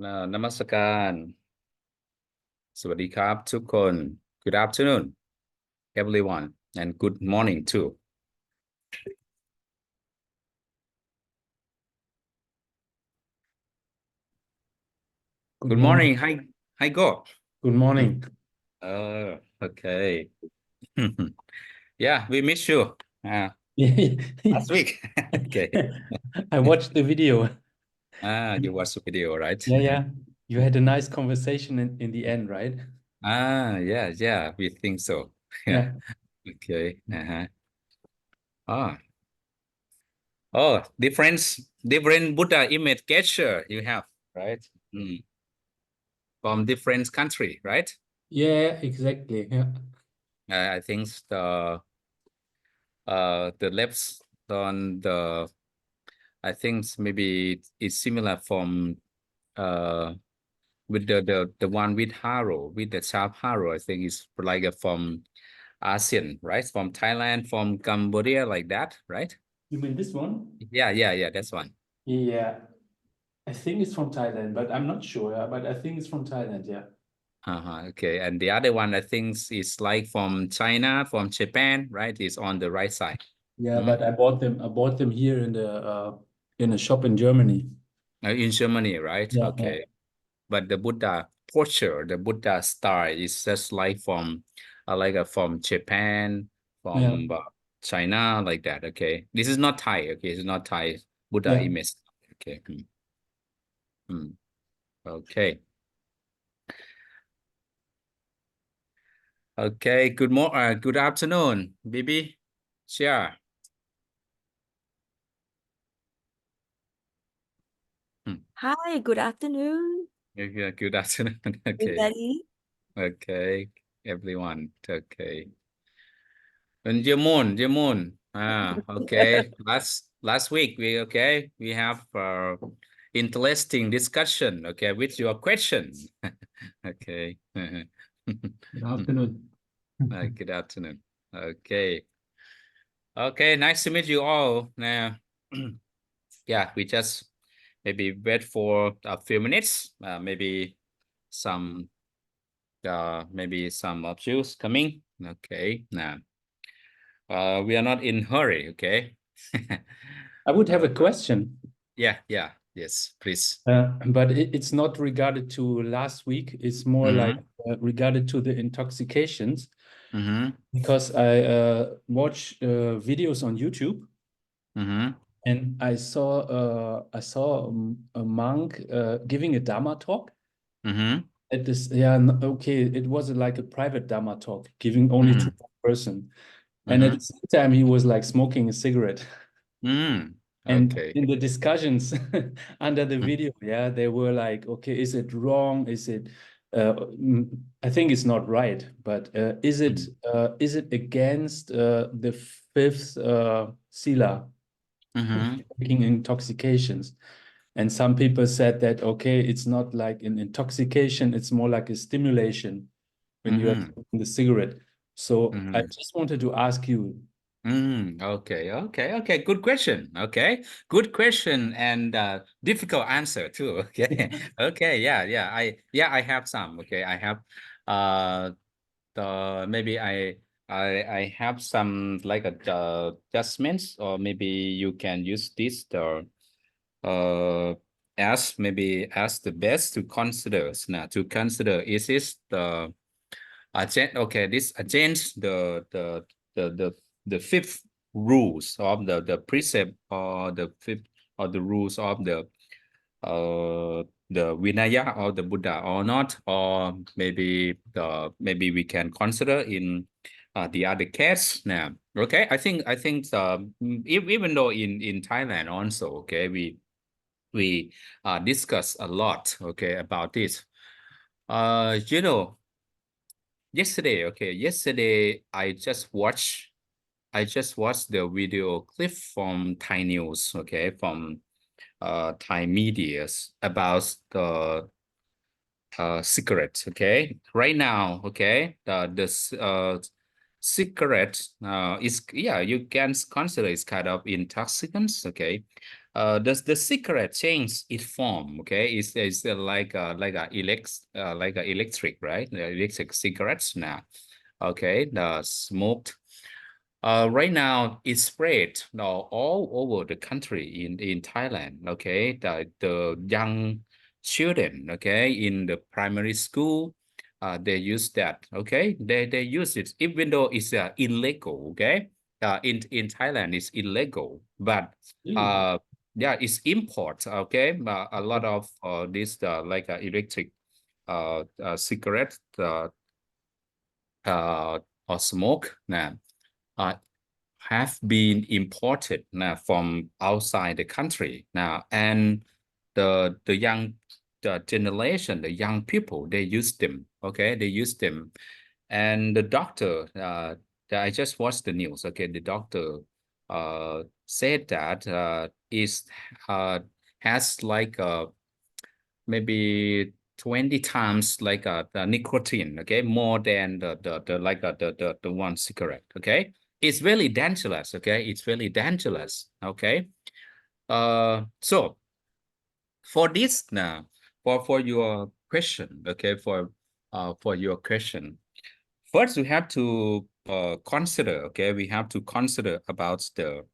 นมัสการสวัสดีครับทุกคน Good afternoon everyone and good morning too Good Good morning. morning hi go Good Hmm. morning. Okay yeah we miss you Yeah, last week okay I watched the video. you watched the video right Yeah, yeah. You had a nice conversation in the end, right? yeah we think so yeah Yeah. okay ah oh different Buddha image catcher you have right Hmm. From different country right Yeah, exactly. Yeah. I think the left on the I think maybe it's similar from uh with the one with Haro with the sharp Haro. I think it's like from ASEAN, right? From Thailand, from Cambodia, like that, right? You mean this one? Yeah, that's one. Yeah, I think it's from Thailand, but I'm not sure. But I think it's from Thailand. Yeah. Okay, and the other one I think is like from China, from Japan, right? Is on the right side. Yeah, Hmm? but I bought them. I bought them here in a shop in Germany. In Germany, right? Yeah, yeah, Okay. But the Buddha posture, the Buddha style is just from Japan, yeah, from China, like that. Okay, this is not Thai. Okay, it's not Thai Buddha yeah. image. Okay, okay, okay. Good afternoon, Bibi. Sure. Hmm. Hi, good afternoon, Yeah, good afternoon. Okay, everybody. okay, everyone. Okay. And Jamun. Okay. Last week we have interesting discussion. Okay, with your questions. Okay. Good afternoon. Good afternoon. Okay. Okay. Nice to meet you all. Now, yeah, we just maybe wait for a few minutes. Some maybe some of you coming. Okay. Now. We are not in hurry, okay? I would have Uh, a question. yes, please. But it's not regarded to last week. It's more like Mm-hmm. regarded to the intoxications Mm-hmm. because I watch videos on YouTube Mm-hmm. and I saw a monk giving a Dharma talk Mm-hmm. at this. Yeah, okay, it was like a private Dharma talk, giving only to Mm-hmm. one person, and at the Mm-hmm. same time he was like smoking a cigarette. Mm-hmm. And Okay. in the discussions under the video, yeah, they were like, okay, is it wrong? Is it, I think it's not right, but is it against the fifth sila, Mm-hmm. taking intoxications? And some people said that, okay, it's not like an intoxication, it's more like a stimulation when you are Mm-hmm. smoking the cigarette. So I Mm-hmm. just wanted to ask you, Okay. Good question. Okay. Good question and difficult answer too. Okay. Okay. I have some. Okay. I have uh maybe I have some like a adjustments, or maybe you can use this uh as the best to consider. Now to consider is this the okay, this against the fifth rules of the precept, or the fifth, or the rules of the Vinaya of the Buddha or not, or maybe we can consider in the other case now. Okay, I think even though in Thailand also, okay, we discuss a lot, okay, about this. You know, yesterday I just watched the video clip from Thai news, okay, from Thai medias about the cigarettes. Okay, right now, okay, the cigarette is, yeah, you can consider it's kind of intoxicants, okay. Does the cigarette change its form? Okay, is like a electric, right? The electric cigarettes now. Okay, the smoked. Right now it's spread now all over the country in Thailand. Okay, the young children, okay, in the primary school, they use that. Okay, they use it even though it's illegal. Okay, in Thailand it's illegal, but Really? uh yeah, it's import. Okay, a lot of this like electric cigarette uh or smoke now uh, have been imported now from outside the country now, and the young the generation, the young people, they use them. Okay, they use them, and the doctor. I just watched the news. Okay, the doctor said that is has like maybe 20 times like the nicotine, okay, more than the like the one cigarette, okay. It's really dangerous, okay. It's really dangerous, okay. So for this now, for your question, okay, for your question, first, we have to consider. Okay, we have to consider about the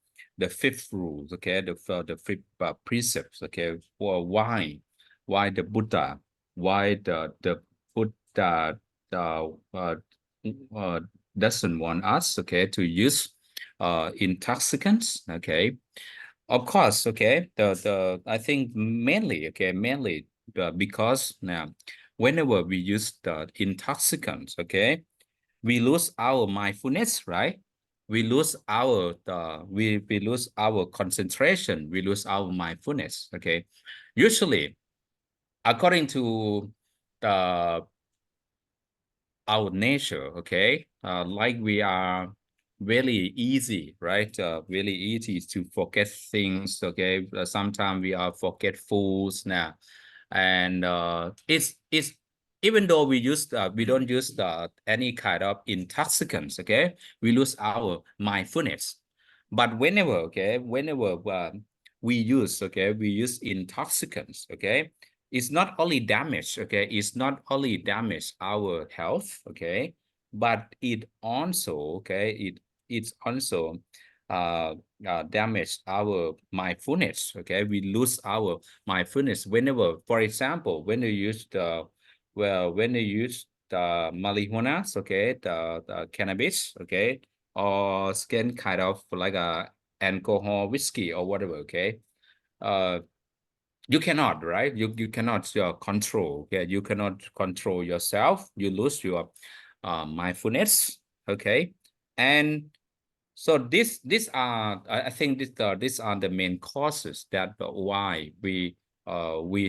fifth rules. Okay, the fifth precepts. Okay, for why the Buddha, why the Buddha uh, doesn't want us. Okay, to use intoxicants. Okay, of course. Okay, the I think mainly. Okay, mainly because now whenever we use the intoxicants. Okay, we lose our mindfulness, right? We lose our we lose our concentration. We lose our mindfulness. Okay, usually according to the our nature, okay, like we are really easy, right? Really easy to forget things. Okay, sometimes we are forgetfuls now, and it's even though we don't use any kind of intoxicants, okay, we lose our mindfulness. But whenever, okay, whenever we use intoxicants, okay, it's not only damage, okay, it's not only damage our health, okay, but it also, okay, it's also damage our mindfulness, okay. We lose our mindfulness whenever, for example, when you use when you use the marijuana, okay, the cannabis, okay, or skin kind of like a alcohol, whiskey or whatever, okay. uh you cannot, right? You cannot control. Okay, you cannot control yourself. You lose your mindfulness. Okay, and so these are, I think these are the main causes that why we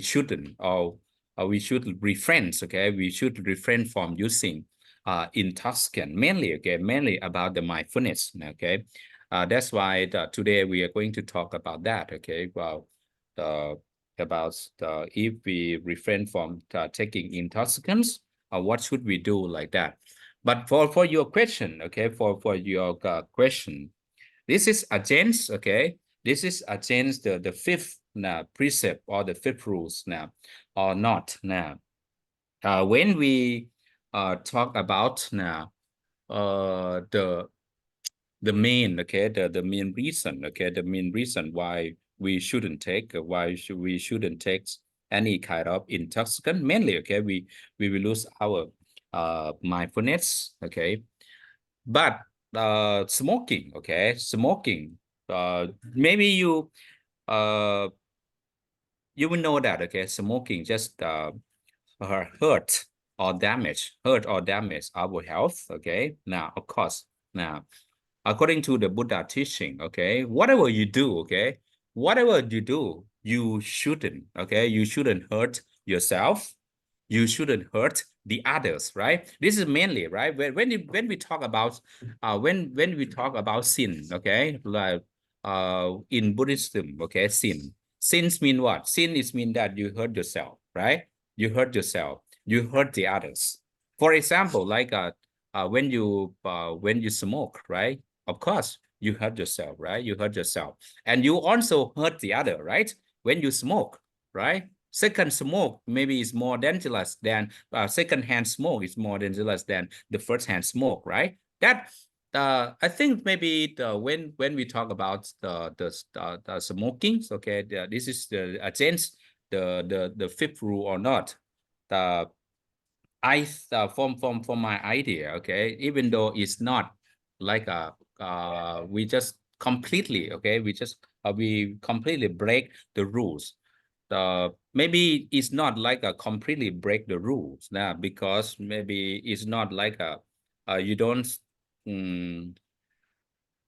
shouldn't, or we should refrain. Okay, we should refrain from using intoxicant, mainly, okay, mainly about the mindfulness. Okay, that's why today we are going to talk about that. Okay, well, the about if we refrain from taking intoxicants, what should we do like that. But for your question, okay, for your question, this is against, okay, this is against the fifth now precept or the fifth rules now, or not now. When we talk about now the main, okay, the main reason, okay, the main reason why we shouldn't take, we shouldn't take any kind of intoxicant, mainly, okay, we will lose our mindfulness, okay. But smoking, okay, smoking, maybe uh you will know that, okay, smoking just hurt or damage our health, okay. Now, of course, now according to the Buddha teaching, okay, whatever you do, okay, whatever you do, you shouldn't, okay, you shouldn't hurt yourself, you shouldn't hurt the others, right? This is mainly, right, when we talk about when we talk about sin, okay, like in Buddhism, okay, sins mean what? Sin is mean that you hurt yourself, right? You hurt yourself, you hurt the others. For example, like when you smoke, right? Of course, you hurt yourself, right? You hurt yourself, and you also hurt the other, right? When you smoke, right? Second smoke maybe is more dangerous than second-hand smoke is more dangerous than the first-hand smoke, right? That I think maybe when we talk about the smoking, okay, this is the against the fifth rule or not. The from my idea, okay, even though it's not like we just completely, okay, we completely break the rules. Maybe it's not like a completely break the rules now, because maybe it's not like a you don't um,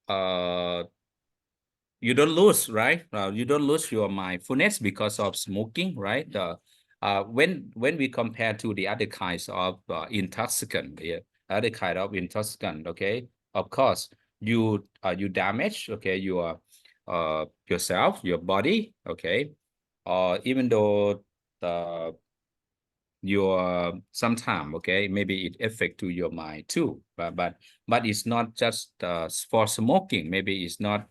uh you don't lose, right? You don't lose your mindfulness because of smoking, right? When we compare to the other kinds of intoxicant, yeah, other kind of intoxicant, okay, of course, you damage, okay, yourself, your body, okay, even though the your sometime, okay, maybe it affect to your mind too, but it's not just for smoking. Maybe it's not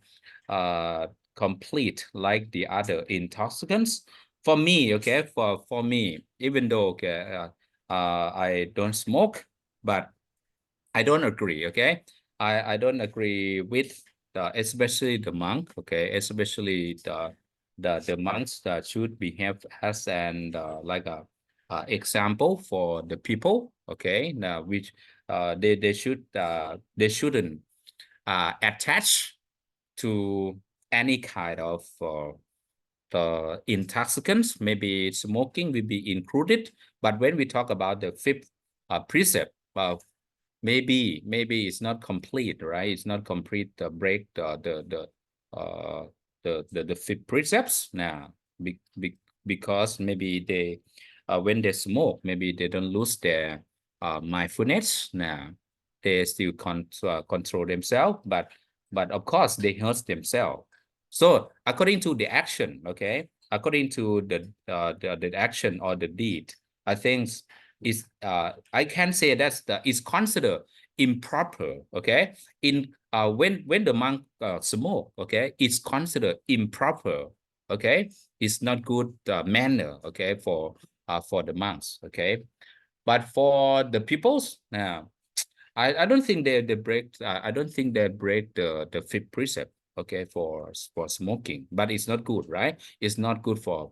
uh complete like the other intoxicants. For me, okay, for me, even though okay, I don't smoke, but I don't agree, okay? I don't agree with especially the monk, okay? Especially the monks that should behave as an like a example for the people, okay? Now which they shouldn't attach to any kind of the intoxicants. Maybe smoking will be included, but when we talk about the fifth precept, maybe it's not complete, right? It's not complete break the fifth precepts now, because maybe they when they smoke, maybe they don't lose their mindfulness now. They still control themselves, but of course they hurt themselves. So according to the action, okay, according to the action or the deed, I think is I can say that's is considered improper, okay, in when the monk smoke, okay, it's considered improper, okay, it's not good manner, okay, for the monks, okay, but for the peoples now, I don't think they break. I don't think they break the fifth precept. Okay, for smoking, but it's not good, right? It's not good for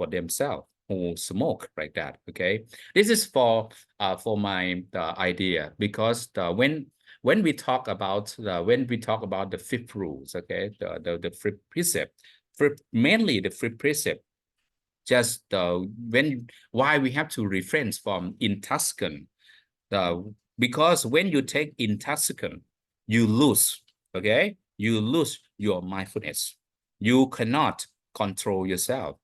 themselves who smoke like that. Okay, this is for my idea, because when we talk about the fifth rules, okay, the fifth precept, mainly the fifth precept, just when why we have to refrain from intoxicant, because when you take intoxicant, you lose, okay? You lose your mindfulness. You cannot control yourself.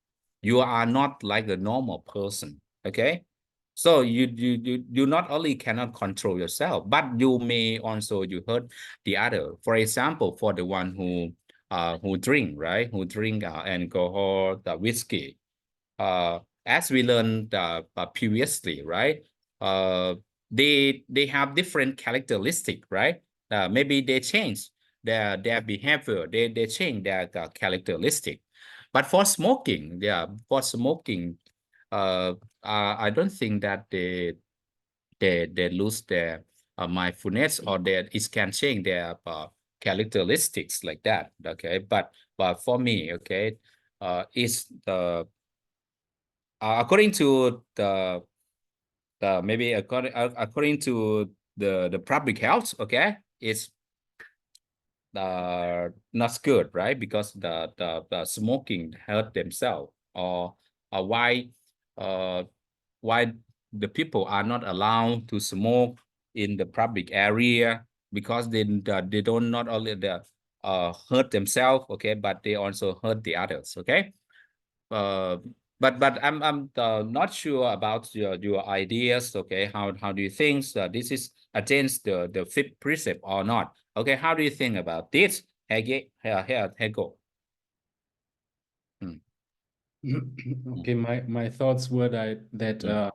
You are not like a normal person, okay? So you not only cannot control yourself, but you may also you hurt the other. For example, for the one who drink, right? Who drink alcohol, the whiskey, as we learned previously, right? Uh, they have different characteristic, right? Maybe they change their behavior, they change their characteristic. But for smoking, yeah, for smoking, uh, I don't think that they lose their mindfulness, or that it can change their characteristics like that. Okay, but for me, okay, it's the according to the maybe according to the public health, okay, it's not good, right? Because the smoking hurt themselves, or uh why the people are not allowed to smoke in the public area, because they don't not only hurt themselves, okay, but they also hurt the others, okay. uh, but I'm not sure about your ideas. Okay, how do you think this is against the fifth precept or not? Okay, how do you think about this? Here go. Hmm. Okay, my thoughts were that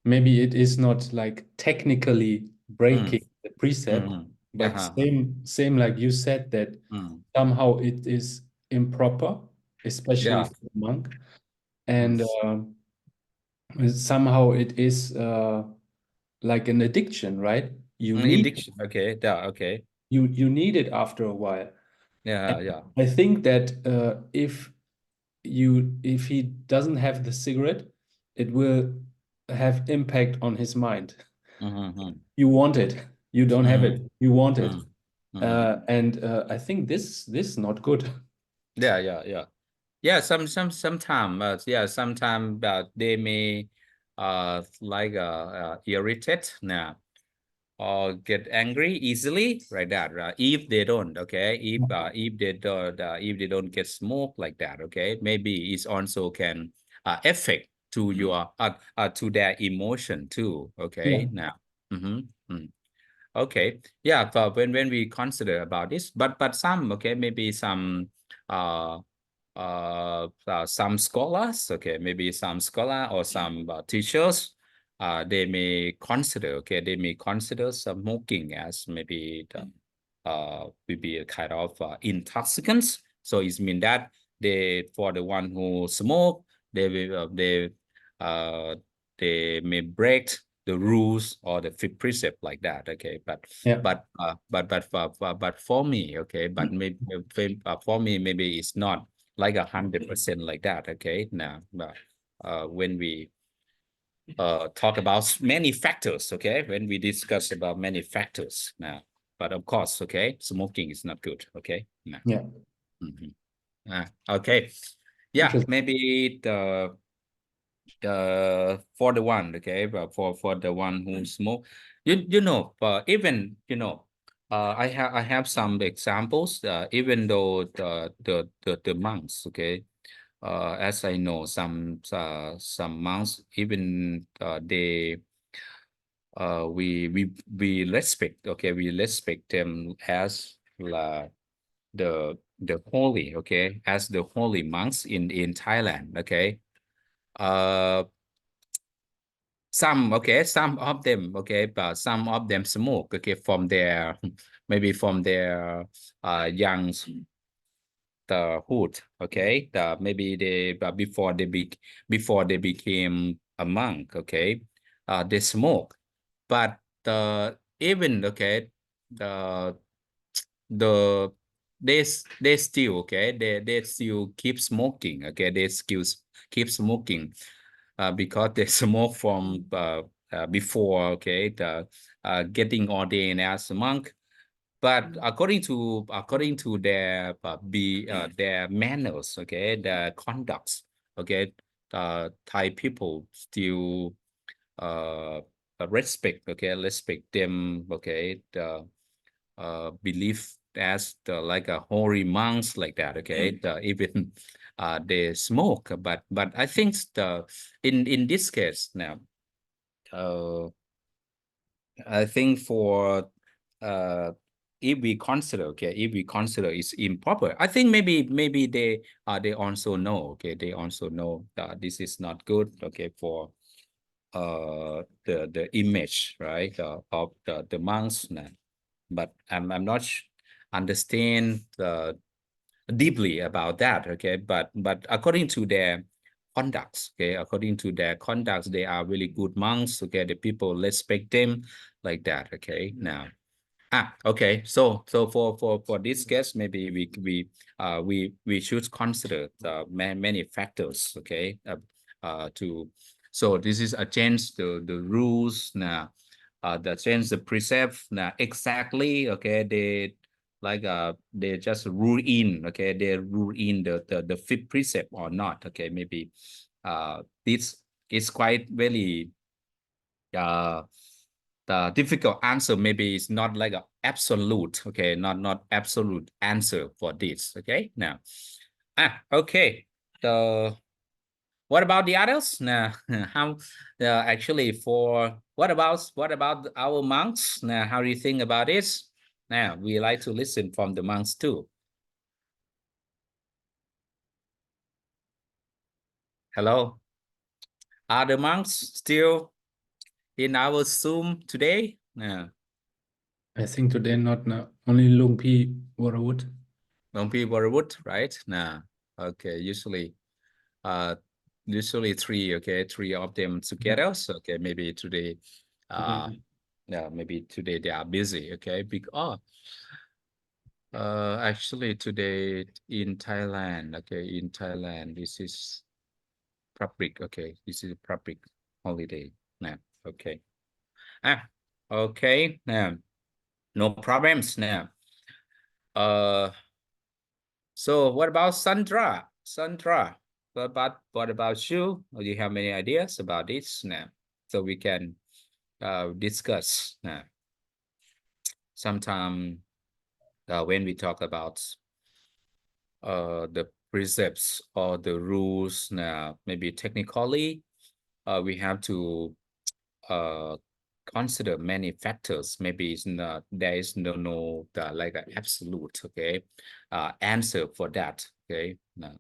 Hmm. maybe it is not like technically breaking the precept, but Uh-huh. same like you said that somehow it is improper, especially Yeah. for a monk, Mm. and somehow it is like an addiction, right? You need Addiction. Okay. Yeah. Okay. you need it after a while. Yeah. And Yeah. I think that if he doesn't have the cigarette, it will have impact on his mind. Mm-hmm. You want it, you don't have it, Mm-hmm. you want it. Mm-hmm. And I think this is not good. Yeah. Yeah. Yeah. Yeah. Sometime. Yeah. Sometime. They may like irritate now or get angry easily, like that. Right? If they don't, okay. If they don't get smoke like that, okay. Maybe it also can affect to your to their emotion too. Yeah, Okay. Now. Mm-hmm. Okay. Yeah, but when we consider about this, but some, okay, maybe uh some scholars, okay, maybe some scholar or some teachers, they may consider, okay, they may consider smoking as maybe a kind of intoxicants. So it means that for the one who smoke, they will uh they may break the rules or the fifth precept like that. Okay, yeah, but for me, okay, but maybe for me maybe it's not like 100% like that. Okay, now when we talk about many factors, okay, when we discuss about many factors now, but of course, okay, smoking is not good. Okay, now. yeah. Mhm. Okay, yeah, Interesting. maybe the for the one, okay, but for the one who smoke, you know, even I have some examples, even though the monks, okay, as I know, some monks, even we respect, okay, we respect them as the holy, okay, as the holy monks in Thailand, okay. uh some, okay, some of them, okay, but some of them smoke, okay, from their maybe from their young the hood, okay, maybe they, but before they became a monk, okay, they smoke, but even, okay, the the they still, okay, they still keep smoking, okay, they still keep smoking, because they smoke from before, okay, getting ordained as a monk. But according to their manners, okay, their conducts, okay, Thai people still uh respect them, okay, believe as like a holy monks like that, okay, even they smoke, but I think in this case now, uh I think for uh if we consider it's improper, I think maybe they also know, okay, they also know that this is not good, okay, for the image, right, of the monks now. But I'm not understand deeply about that, okay, but according to their conducts, okay, according to their conducts, they are really good monks, okay, the people respect them like that, okay. Now, okay, so for this case, maybe we should consider many factors, okay, to so this is a change the rules now, the change the precept now exactly, okay, they just rule in, okay, they rule in the fifth precept or not, okay, maybe this is quite very uh the difficult answer, maybe it's not like a absolute, okay, not absolute answer for this, okay. Now, okay, so what about the others now? How actually for what about our monks now, how do you think about this? Now we like to listen from the monks too. Hello, are the monks still in our Zoom today? Yeah. I think today not now. Only Lung Pi Warawut. Don't be worried, right? Nah. Okay. Uh, usually three. Okay, three of them together. So, okay, maybe today, uh, Mhm. yeah, maybe today they are busy. Okay, because actually today in Thailand. Okay, in Thailand, this is public. Okay, this is a public holiday. Nah. Okay. Ah. Okay. Now, no problems. Now. Uh. So what about Sandra? Sandra, what about you? Do you have any ideas about this now? So we can discuss now. Sometime when we talk about the precepts or the rules now, maybe technically we have to uh, consider many factors. Maybe it's not there is no like an absolute answer for that. Okay. No.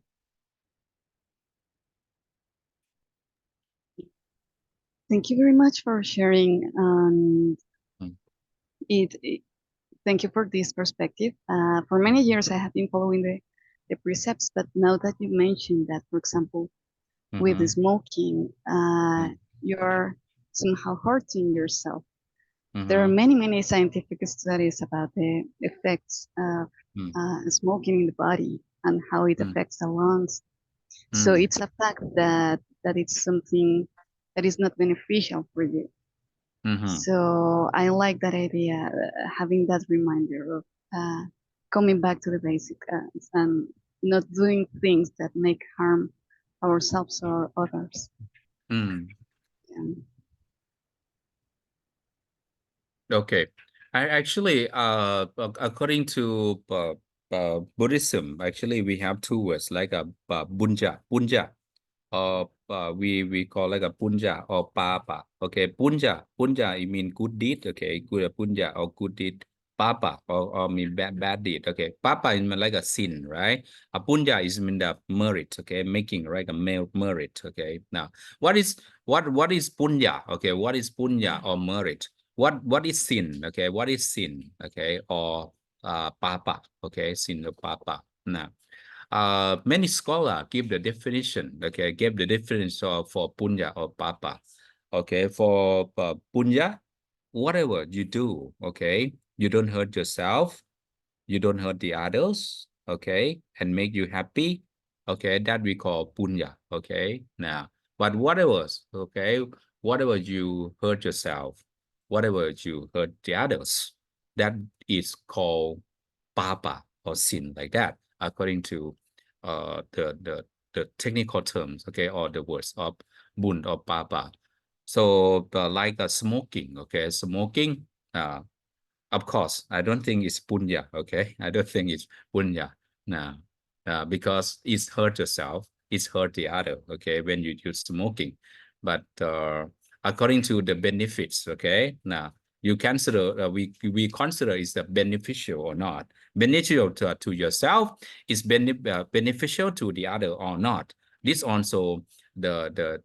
Thank you very much for sharing. Mm, Thank you for this perspective. For many years, I have been following the precepts, but now that you mentioned that, for example, with the mhm, smoking, mm, you're somehow hurting yourself. There are mhm, many scientific studies about the effects of mm. smoking in the body and how it Mm, affects the lungs. So mm, it's a fact that it's something that is not beneficial for you. mhm, So I like that idea, having that reminder of uh, coming back to the basic and not doing things that make harm ourselves or others. mm. Um, Okay. I actually, according to Buddhism, actually we have two words like a punja, or we call like a punja or papa. Okay, punja it mean good deed. Okay, good punja or good deed. Papa or mean bad deed. Okay, papa is mean like a sin, right? A punja is mean the merit. Okay, making right a male merit. Okay, now what is punya? Okay, what is punya or merit? What is sin? Okay, what is sin? Okay, or papa? Okay, sin or papa. Now many scholars give the definition, okay, give the definition for punya or papa. Okay, for punya, whatever you do, okay, you don't hurt yourself, you don't hurt the others, okay, and make you happy, okay, that we call punya, okay. Now, but whatever you hurt yourself, whatever you hurt the others, that is called papa or sin, like that, according to the technical terms, okay, or the words of bun or papa. So like smoking, okay, smoking. Of course, I don't think it's punya. Okay, I don't think it's punya. No, because it's hurt yourself, it's hurt the other. Okay, when you use smoking, but according to the benefits, okay, now you consider we consider is the beneficial or not. Beneficial to yourself is beneficial to the other or not. This also the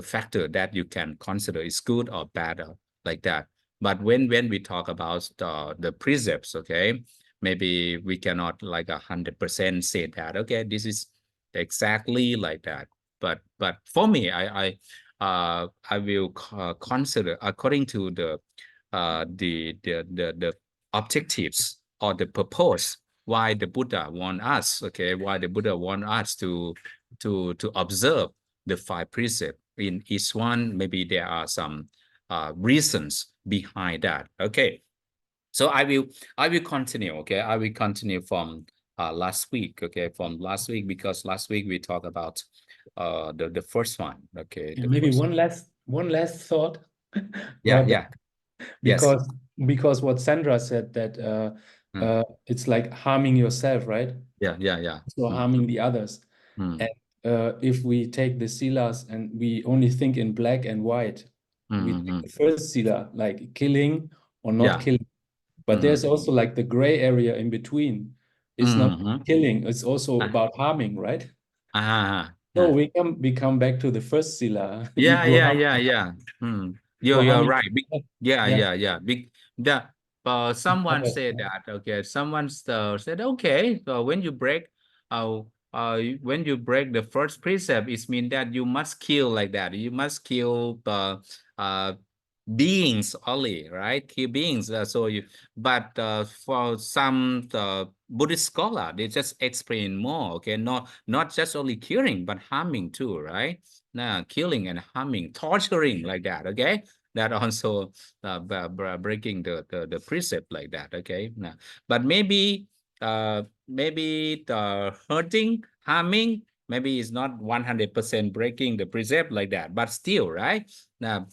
factor that you can consider is good or bad, like that. But when we talk about the precepts, okay, maybe we cannot like 100% say that, okay, this is exactly like that. But for me, I will consider according to the objectives or the purpose why the Buddha want us, okay, why the Buddha want us to observe the five precepts. In each one, maybe there are some reasons behind that. Okay, so I will continue. Okay, I will continue from last week. Okay, from last week, because last week we talked about the first one. Okay, And the maybe first. one last thought Yeah, about that, yeah, yes. because what Sandra said, that Mm, it's like harming yourself, right? yeah, yeah, yeah. So Mm, harming the others. mm, And if we take the silas and we only think in black and white, mm, we mm, take mm. the first sila, like killing or not Yeah. killing. But Mm-hmm. there's also like the gray area in between. It's not Mm-hmm. killing, it's also Ah, about harming, right? ah, So ah. we come back to the first sila. You Yeah, go yeah, harm. yeah, yeah. Mm. You're harming. right. Yeah, Yeah. yeah, yeah. Someone said that. Okay, someone said, okay, so when you break the first precept, it means that you must kill like that. You must kill uh beings only, right? Kill beings. But for some Buddhist scholar, they just explain more. Okay, not just only killing, but harming too, right? Now, killing and harming, torturing like that. Okay, that also breaking the precept like that. Okay, now, but maybe the hurting, harming, maybe it's not 100% breaking the precept like that, but still, right? Now,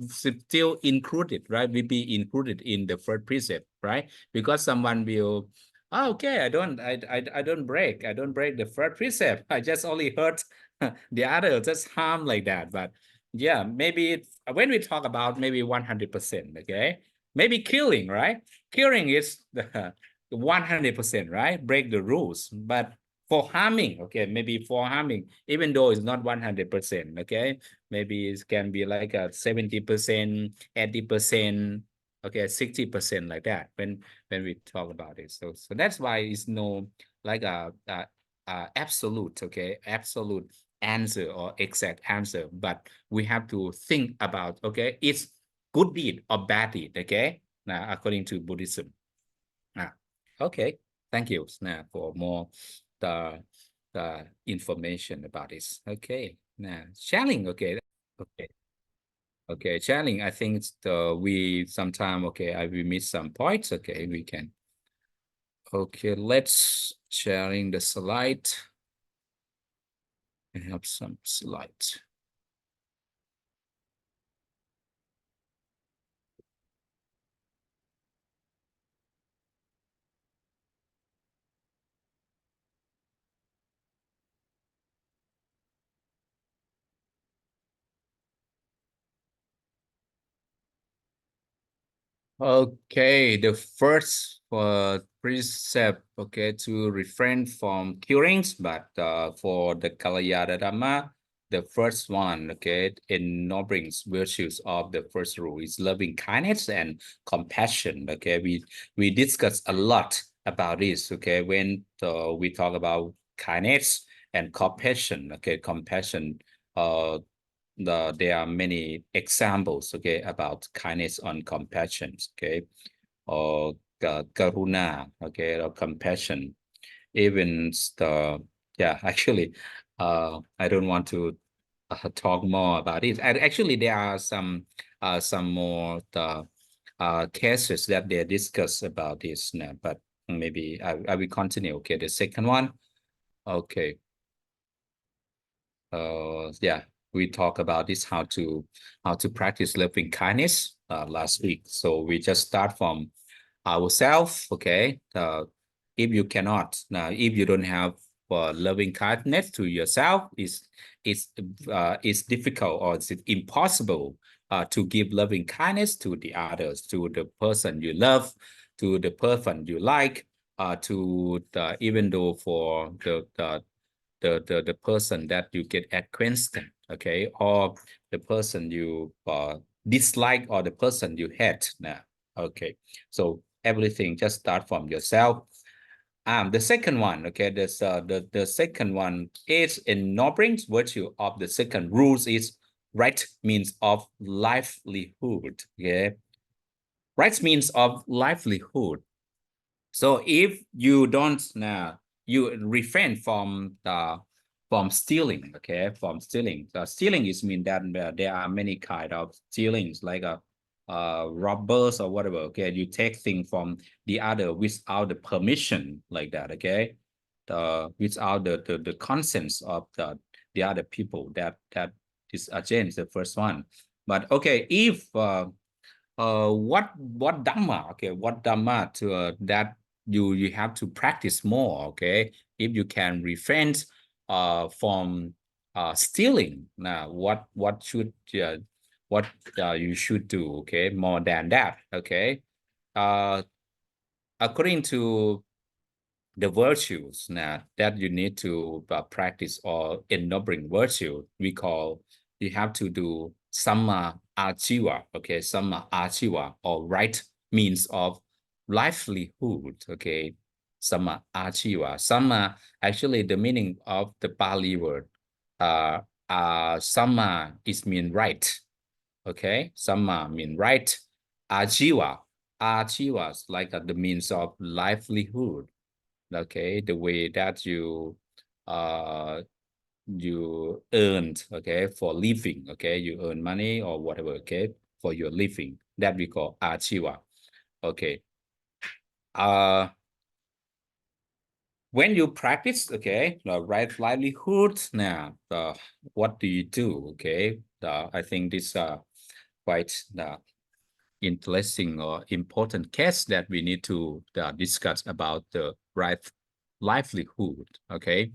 still included, right? Will be included in the first precept, right? Because someone will, oh, okay, I don't break the first precept. I just only hurt the other, just harm like that. But yeah, maybe when we talk about maybe 100%, okay, maybe killing, right? Killing is the 100%, right? Break the rules, but for harming, okay, maybe for harming, even though it's not 100%, okay, maybe it can be like a 70%, 80%, okay, 60% like that when we talk about it. So that's why it's no like absolute, okay, absolute answer or exact answer, but we have to think about, okay, it's good deed or bad deed, okay, now according to Buddhism. Okay, thank you now for more the information about this. Okay, now Shalling, okay, okay, okay, Shalling, I think it's we sometime, okay, I will miss some points. Okay, we can. Okay, let's sharing the slide. I have some slides. Okay, the first precept, okay, to refrain from killings, but for the Kalayana Dhamma, the first one, okay, ennobling virtues of the first rule is loving kindness and compassion. Okay, we discussed a lot about this. Okay, when we talk about kindness and compassion. Okay, compassion. There are many examples, okay, about kindness and compassion, okay, or karuna, okay, or compassion. Even the yeah, actually, I don't want to talk more about it. And actually, there are some more cases that they discuss about this now, but maybe I will continue. Okay, the second one. Okay. Yeah, we talked about this how to practice loving kindness last week. So we just start from ourselves. Okay, if you cannot now, if you don't have loving kindness to yourself, it's difficult or it's impossible to give loving kindness to the others, to the person you love, to the person you like, to the, even though for the person that you get acquainted, okay, or the person you dislike or the person you hate now. Okay, so everything just start from yourself. The second one, okay, this the second one is ennobling virtue of the second rules is right means of livelihood. Okay, right means of livelihood. So if you don't you refrain from stealing, okay, from stealing. Stealing is mean that there are many kind of stealings like robbers or whatever. Okay, you take things from the other without the permission, like that. Okay, without the consent of the other people. That is against the first one. But okay, if what dhamma, okay, what dhamma to that you have to practice more, okay, if you can refrain from stealing. Now what you should do, okay, more than that. Okay, uh according to the virtues now that you need to practice or ennobling virtue, we call, you have to do samma achiwa, okay, sama achiwa, or right means of livelihood, okay, sama achiwa. Sama, actually, the meaning of the Pali word, sama is mean right, okay, sama mean right, achiwa, achiwa is like the means of livelihood, okay, the way that you earned, okay, for living, okay, you earn money or whatever, okay, for your living, that we call achiwa, okay. When you practice, okay, the right livelihood, now what do you do, okay? I think this quite interesting or important case that we need to discuss about the right livelihood, okay?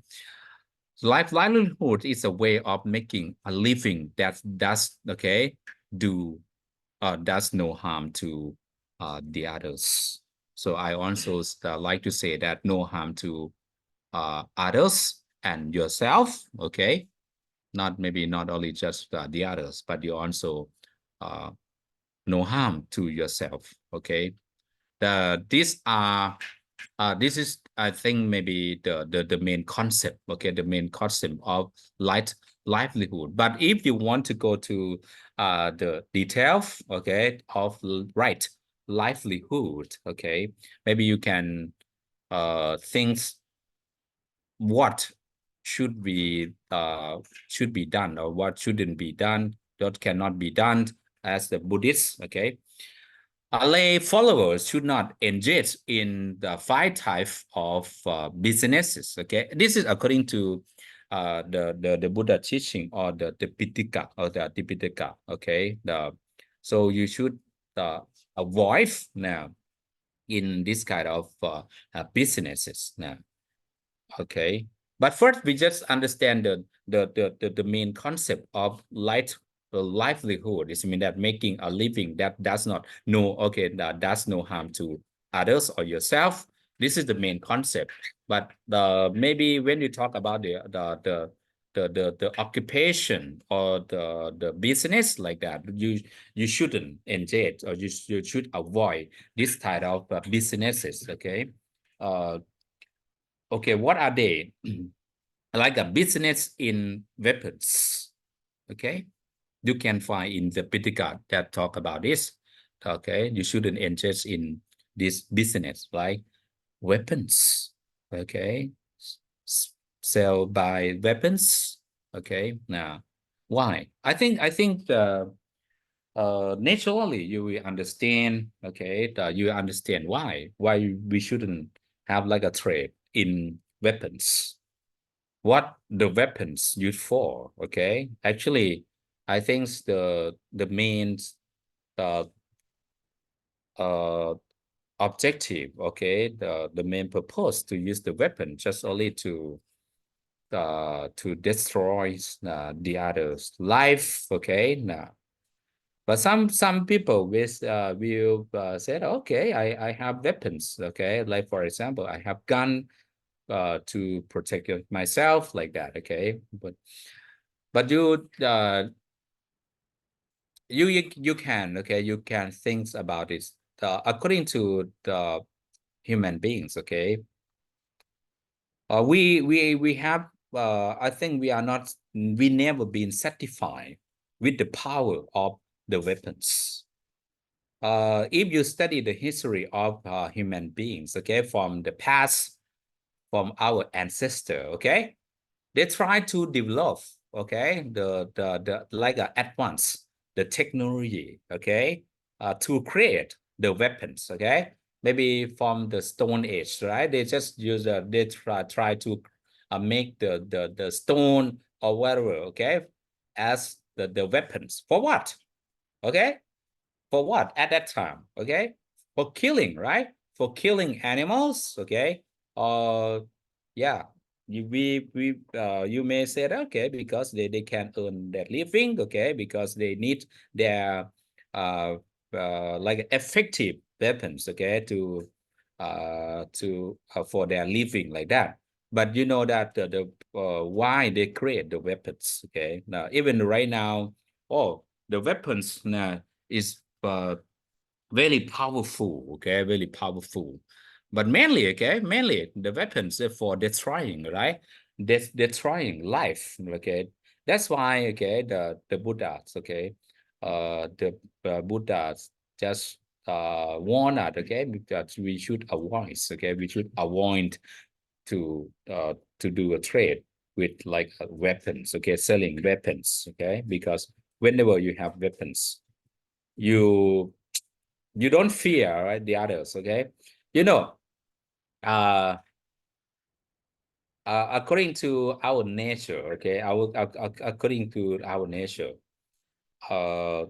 Livelihood is a way of making a living that does, okay, does no harm to the others. So I also like to say that no harm to others and yourself, okay? Not only just the others, but you also uh, no harm to yourself, okay? This is, I think, maybe the main concept, okay, the main concept of livelihood. But if you want to go to the details, okay, of right livelihood, okay, maybe you can think what should be done or what shouldn't be done, what cannot be done as the Buddhists, okay. Lay followers should not engage in the five types of businesses. Okay, this is according to the Buddha teaching, or the Pitaka, or the Tipitaka. Okay, so you should avoid now in this kind of businesses now. Okay, but first we just understand the main concept of livelihood. Is mean that making a living that does not that does no harm to others or yourself. This is the main concept. But maybe when you talk about the occupation or the business like that, you shouldn't engage, or you should avoid this type of businesses. Okay. Okay, what are they? Like a business in weapons. Okay, you can find in the Pitaka that talk about this. Okay, you shouldn't engage in this business like weapons. Okay, sell by weapons. Okay, now why? I think naturally you will understand, okay, you understand why we shouldn't have like a trade in weapons, what the weapons used for, okay. Actually, I think the main uh, uh objective, okay, the main purpose to use the weapon just only to destroy the other's life, okay. Now, but some people will say, okay, I have weapons, okay, like for example, I have gun to protect myself, like that, okay. But you can, okay, you can think about it according to the human beings, okay. We have I think we never been satisfied with the power of the weapons. If you study the history of human beings, okay, from the past, from our ancestor, okay, they try to develop, okay, the like advance the technology, okay, to create the weapons, okay. Maybe from the Stone Age, right? They just use they try to make the stone or whatever, okay, as the weapons for what, okay, for what at that time, okay, for killing, right, for killing animals, okay. Yeah, you may say that, okay, because they can earn their living, okay, because they need their uh like effective weapons, okay, to for their living, like that. But you know that why they create the weapons, okay. Now even right now, oh, the weapons is very powerful, okay, very powerful. But mainly, okay, mainly the weapons are for destroying, right? Destroying life, okay. That's why, okay, the Buddhas, okay, the Buddhas just warn us, okay, because we should avoid, okay, we should avoid to do a trade with like weapons, okay, selling weapons, okay, because whenever you have weapons, you you don't fear, right, the others, okay. You know, uh according to our nature, okay, according to our nature, uh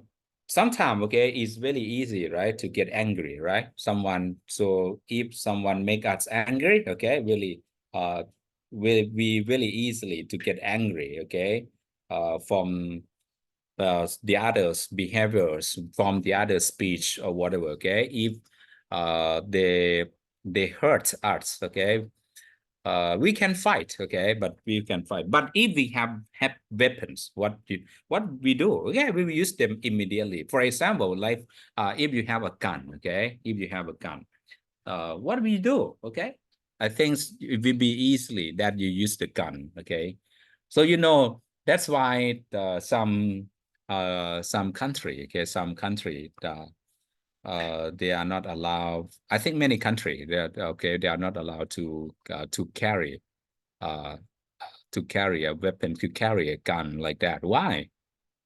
sometimes, okay, it's very easy, right, to get angry, right, someone. So if someone make us angry, okay, really will be really easily to get angry, okay, from the others behaviors, from the other speech or whatever, okay. If they hurt us, okay, we can fight, okay, but we can fight. But if we have weapons, what we do, okay, we will use them immediately. For example, like if you have a gun, okay, if you have a gun, what we do, okay, I think it will be easily that you use the gun, okay. So that's why some country, okay, some country they are not allowed. I think many country they are, okay, they are not allowed uh to carry a weapon, to carry a gun like that. Why?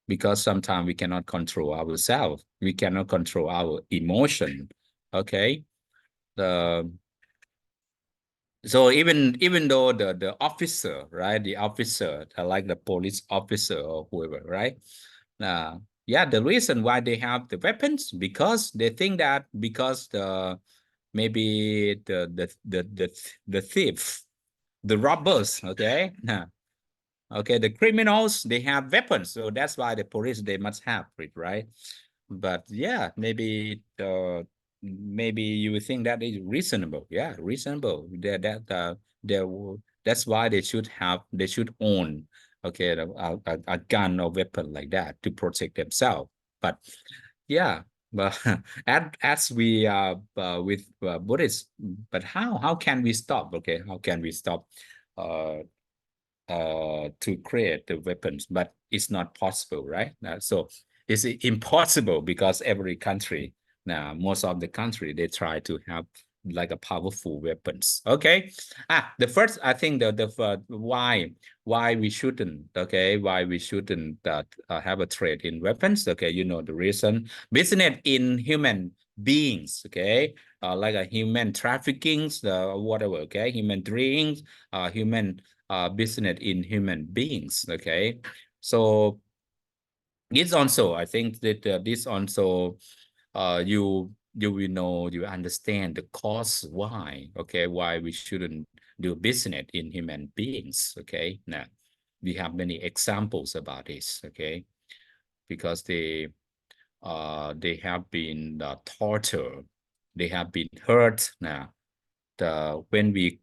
Because sometimes we cannot control ourselves. We cannot control our emotion. Okay. The So even though the officer, right, the officer, like the police officer or whoever, right? Yeah, the reason why they have the weapons, because they think that because maybe the thief, the robbers, okay, okay, the criminals, they have weapons, so that's why the police, they must have it, right? But yeah, maybe you would think that is reasonable. Yeah, reasonable. That's why they should own, okay, a gun or weapon like that to protect themselves. But yeah, but as we with Buddhists, but how can we stop? Okay, how can we stop uh to create the weapons? But it's not possible, right? So it's impossible because every country now, most of the country, they try to have like a powerful weapons. Okay. The first, I think why we shouldn't, okay, why we shouldn't have a trade in weapons. Okay, the reason: business in human beings. Okay, like a human trafficking, whatever. Okay, human dreams, human business in human beings. Okay, so this also, I think that this also, you will know, you understand the cause why. Okay, why we shouldn't do business in human beings. Okay, now we have many examples about this. Okay, because they have been tortured, they have been hurt. Now when we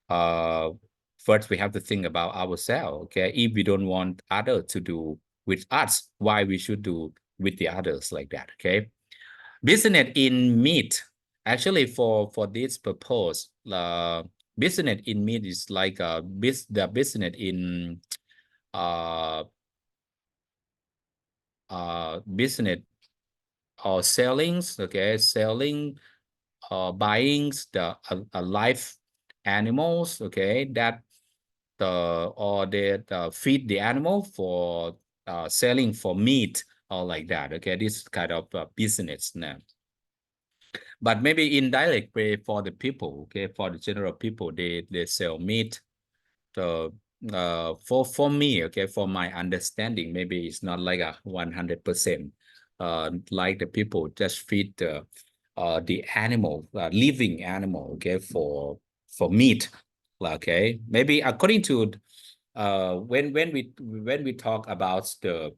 uh first we have to think about ourselves. Okay, if we don't want others to do with us, why we should do with the others like that? Okay, business in meat, actually, for this purpose, business in meat is like the business in uh business or sellings, okay, selling buying the live animals, okay, that or they feed the animal for selling for meat or like that. Okay, this kind of business now. But maybe indirect way for the people, okay, for the general people, they sell meat. So for me, okay, for my understanding, maybe it's not like a 100%. Like the people just feed the animal, living animal, okay, for meat. Okay, maybe according to when we talk about the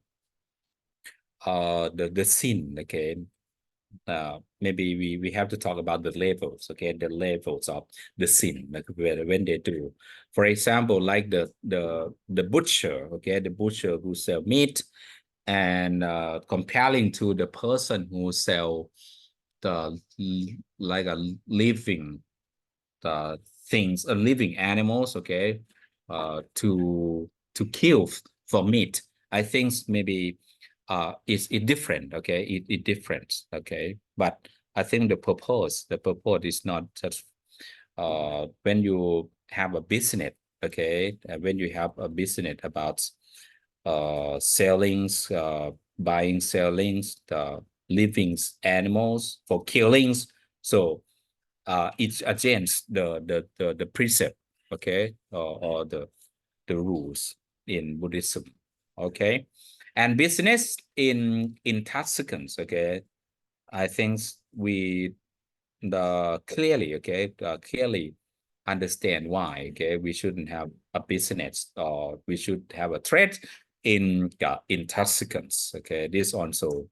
sin, okay, maybe we have to talk about the levels, okay, the levels of the sin, like when they do, for example, like the butcher, okay, the butcher who sell meat, and comparing to the person who sell the like a living the things, living animals, okay, to kill for meat. I think maybe it's different, okay, it different, okay. But I think the purpose is not just when you have a business, okay, when you have a business about sellings, buying, sellings, the living animals for killings. So it's against the precept, okay, or the rules in Buddhism, okay. And business in Tatsikans, okay, I think we the clearly, okay, clearly understand why, okay, we shouldn't have a business or we should have a trade in intoxicants, okay. This also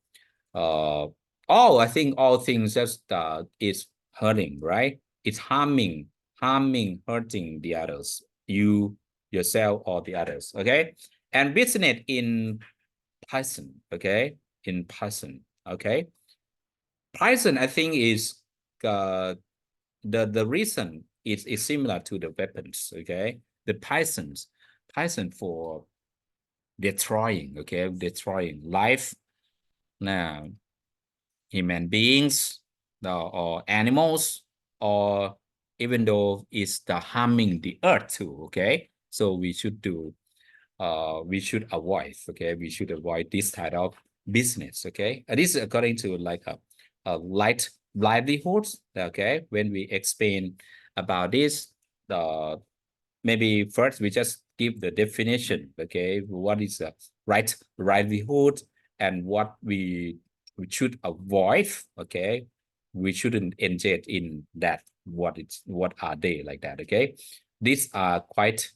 uh all I think all things just is hurting, right? It's hurting the others, you yourself or the others, okay. And business in Python, okay, in Python, okay. Python I think is uh the reason is similar to the weapons, okay. The Python for destroying, okay, destroying life now, human beings or animals, or even though it's the harming the earth too, okay. So we should avoid, okay, we should avoid this type of business, okay. This is according to like a light livelihoods, okay. When we explain about this, the maybe first we just give the definition, okay, what is a right livelihood and what we should avoid, okay. We shouldn't engage in that, what are they like that, okay. These are quite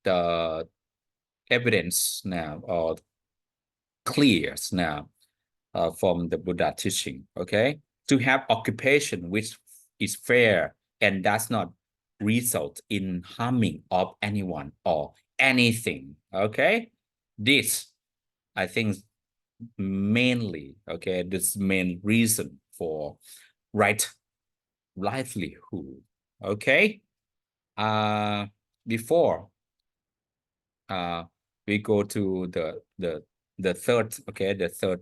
the evidence now or clear now from the Buddha teaching, okay. To have occupation which is fair and does not result in harming of anyone or anything, okay. This I think mainly, okay, this main reason for right livelihood, okay. uh Before we go to the third, okay, the third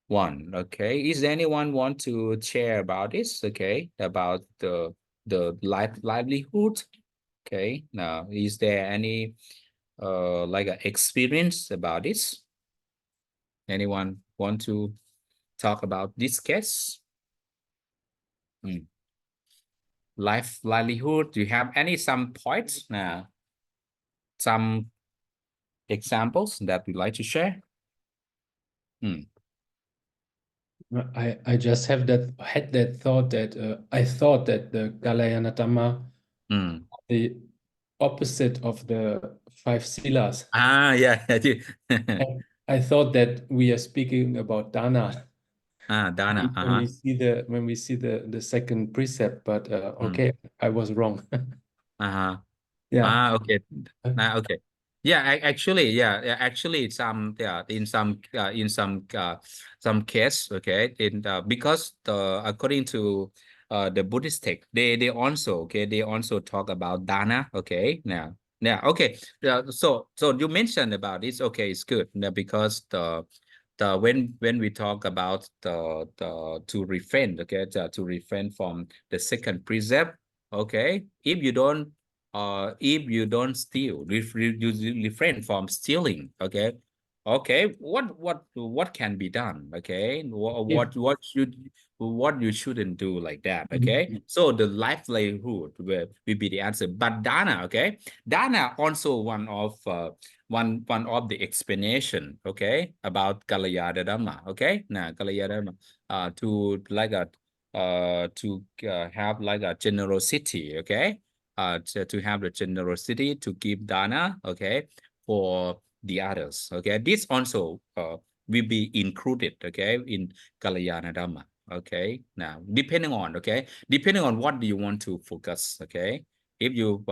one, okay. Is anyone want to share about this, okay, about the livelihood, okay. Now, is there any like a experience about this? Anyone want to talk about this case? Livelihood, do you have any some points now, some examples that you'd like to share? I just had that thought that I thought that the Kalayana Dhamma, the opposite of the five silas. Yeah, I do. I thought that we are speaking about dana Dana, when we see the second precept, but okay, I was wrong. Yeah. Okay. Okay. Yeah, actually, actually, some, yeah, some case, okay, in because according to the Buddhist text, they also, okay, they also talk about dana, okay. Okay. So you mentioned about this, okay, it's good. Now, because the when we talk about the to refrain, okay, to refrain from the second precept, okay, if you don't steal, you refrain from stealing, okay. Okay, what can be done, okay. If What you shouldn't do like that, okay. So the livelihood will be the answer. But dana, okay, dana also one of the explanation, okay, about Kalayana Dhamma, okay. Now Kalayana Dhamma, to like a to have like a generosity, okay, to have the generosity to give dana, okay, for the others, okay. This also will be included, okay, in Kalayana Dhamma, okay. Now depending on what do you want to focus, okay. If you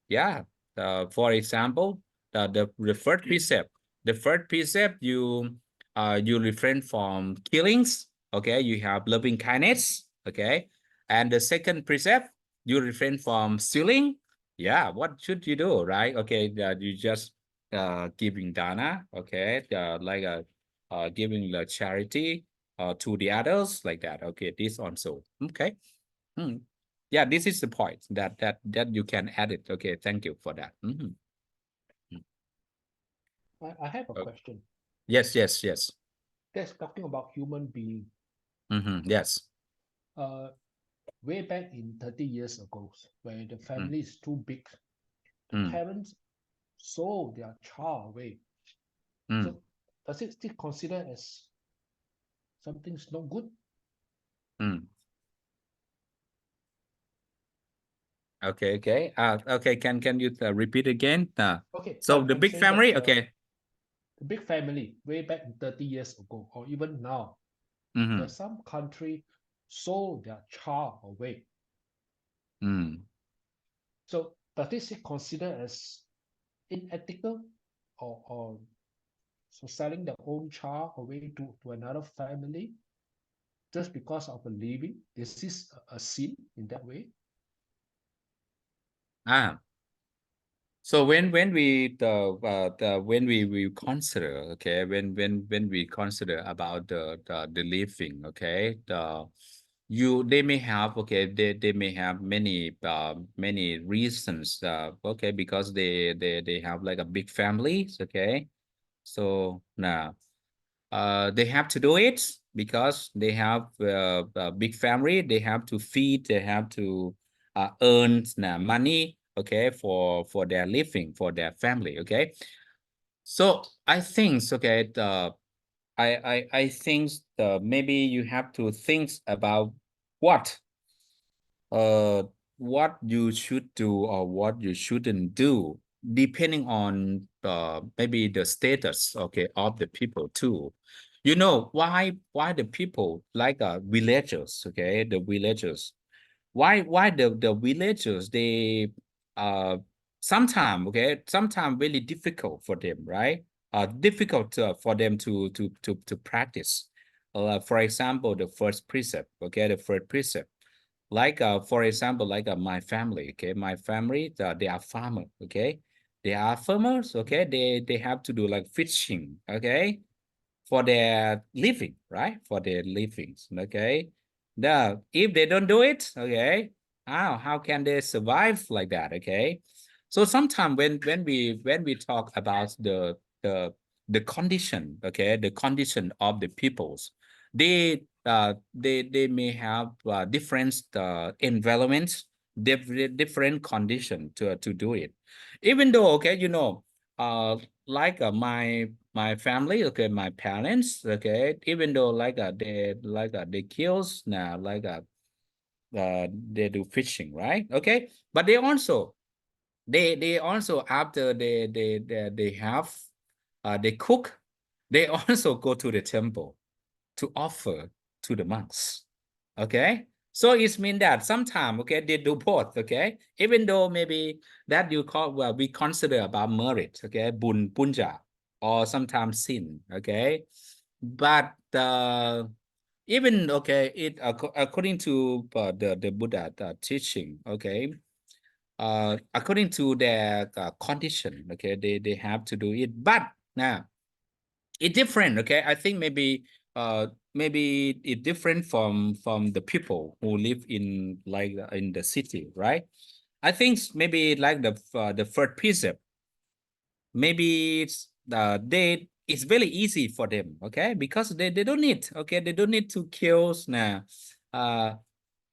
yeah, for example, the first precept, The first precept, you refrain from killings. Okay, you have loving kindness. Okay, and the second precept, you refrain from stealing. Yeah, what should you do, right? Okay, you just giving dana. Okay, giving the charity to the others like that. Okay, this also. Okay. Hmm. Yeah, this is the point that you can add it. Okay, thank you for that. I have a Oh, question. yes, yes, yes. That's talking about human being. Yes. Uh, Way back in 30 years ago, when the Mm, family is too big, the mm, parents sold their child away. mm, So does it still consider as something's not good? mm. Okay, okay. Okay. Can you repeat again? Okay, So the I'm big saying that family. Okay. the big family way back in 30 years ago, or even now, Mm-hmm. there's some country sold their child away. Mm. So does this consider as unethical, or so selling their own child away to another family just because of a living? Is this a sin in that way? Ah. So when we when we consider, okay, when we consider about the living, okay, they may have, okay, they may have many reasons, okay, because they have like a big families, okay. So now they have to do it because they have a big family. They have to feed. They have to earn money. Okay, for their living, for their family. Okay, so I think okay. I think maybe you have to think about what uh what you should do or what you shouldn't do depending on maybe the status, okay, of the people too. You know why the people like villagers, okay, the villagers, why the villagers, they uh sometimes, okay, sometimes really difficult for them, right? Difficult for them to practice. For example, the first precept, okay, the first precept, like for example, like my family, okay, my family, they are farmer, okay, they are farmers, okay, they have to do like fishing, okay, for their living, right? For their livings, okay. If they don't do it, okay, how can they survive like that, okay? So sometimes when we talk about the condition, okay, the condition of the peoples, they may have different environments, different condition to do it. Even though, okay, like my family, okay, my parents, okay, even though they kills now, they do fishing, right? Okay, but they also, after they have they cook, they also go to the temple to offer to the monks. Okay. So it means that sometimes, okay, they do both, okay? Even though maybe that you call, well, we consider about merit, okay, bun, punja, or sometimes sin, okay? But even, okay, according to the Buddha teaching, okay, according to their condition, okay, they have to do it. But now, it's different, okay. I think maybe it's different from the people who live in like in the city, right? I think maybe like the third precept, maybe it's very easy for them, okay, because they don't need, okay, they don't need to kill now uh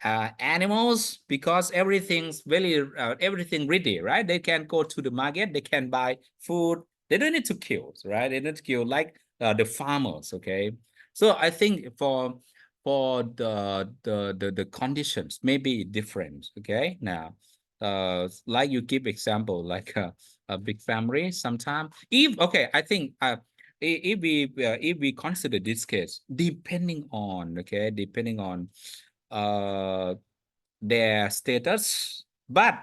animals, because everything's very everything ready, right? They can go to the market, they can buy food, they don't need to kill, right? They don't need to kill like the farmers, okay. So I think for the conditions maybe different, okay. Now like you give example like a big family sometime, if, okay, I think if we consider this case, depending on, okay, depending on uh their status. But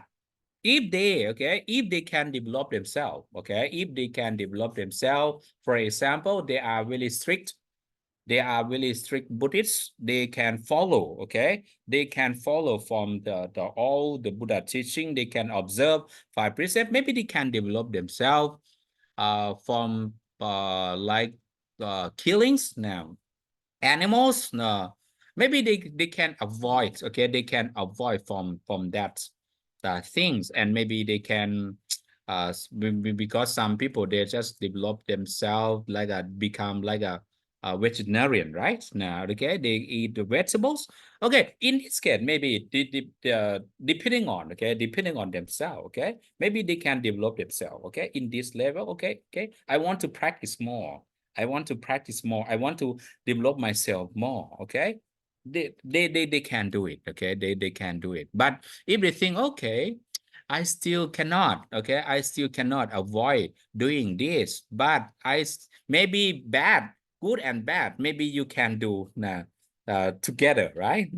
if they, okay, if they can develop themselves, okay, if they can develop themselves, for example, they are really strict, they are really strict Buddhists, they can follow, okay, they can follow from the all the Buddha teaching, they can observe 5 precepts, maybe they can develop themselves from like killings now, animals, no, maybe they can avoid, okay, they can avoid from that things, and maybe they can because some people, they just develop themselves like a become like a vegetarian, right? Now, okay, they eat the vegetables. Okay, in this case, maybe depending on, okay, depending on themselves, okay, maybe they can develop themselves, okay, in this level, okay, okay, I want to practice more, I want to practice more, I want to develop myself more, okay, they can do it, okay, they can do it. But if they think, okay, I still cannot, okay, I still cannot avoid doing this, but maybe bad, good and bad, maybe you can do together, right?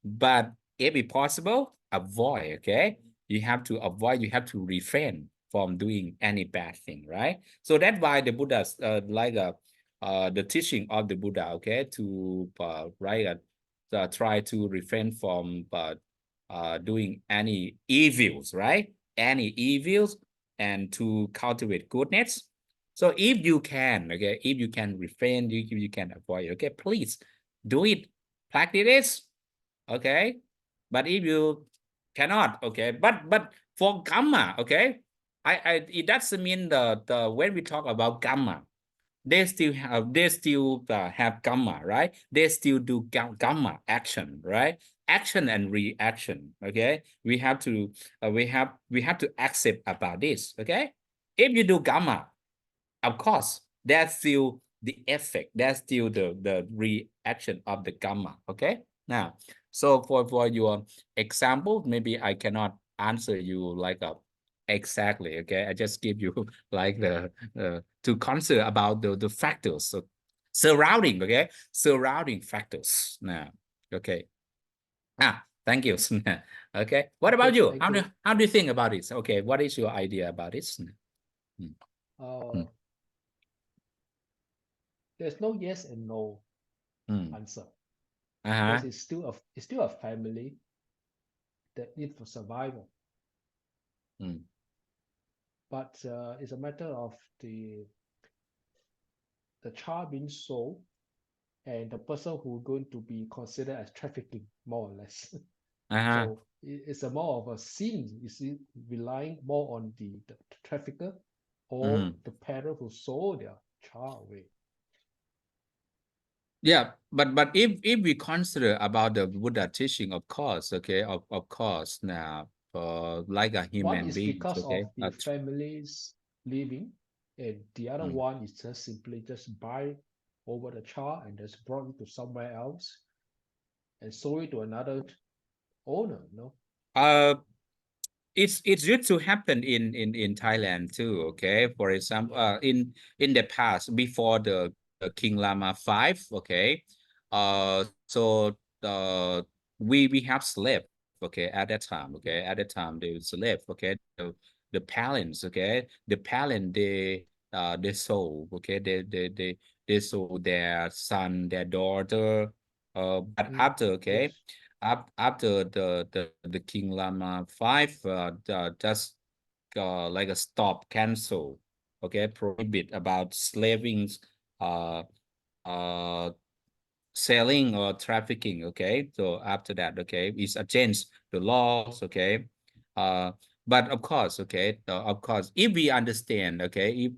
But if it's possible, avoid, okay, you have to avoid, you have to refrain from doing any bad thing, right? So that's why the Buddha's the teaching of the Buddha, okay, to try to refrain from doing any evils, right? Any evils, and to cultivate goodness. So if you can, okay, if you can refrain, you can avoid, okay, please do it, practice it, okay. But if you cannot, okay, but for gamma, okay, it doesn't mean the when we talk about gamma, they still have gamma, right? They still do gamma action, right? Action and reaction, okay, we have to we have to accept about this, okay. If you do gamma, of course, that's still the effect, that's still the reaction of the gamma, okay. Now, so for your example, maybe I cannot answer you like a exactly, okay, I just give you like the to consider about the factors, so surrounding, okay, surrounding factors now, okay. Thank you. Okay, what Okay, about you? thank you. How do you think about this? Okay, what is your idea about this? Uh, there's no yes and no Mm. answer Uh-huh. because it's still a family that need for survival. Mm. But it's a matter of the child being sold and the person who going to be considered as trafficking, more or less. Uh-huh. So it's a more of a sin, you see, relying more on the trafficker or Mm. the parent who sold their child away. Yeah, but if we consider about the Buddha teaching, of course, okay, of course, now like a One human is beings, because of okay, the families living, and the other mm. one is just simply just buy over the child and just brought it to somewhere else and sold it to another owner, you know. uh it's used to happen in Thailand too, okay. For example, in the past, before the King Lama V, okay, so we have slave, okay, at that time, okay, at that time they were slave, okay, the parents, okay, the parent, they sold, okay, they sold their son, their daughter, but after, okay, Yes. after the King Lama V just like a stop, cancel, okay, prohibit about slaving, uh uh selling or trafficking, okay. So after that, okay, it's against the laws, okay. uh but of course, okay, of course, if we understand, okay,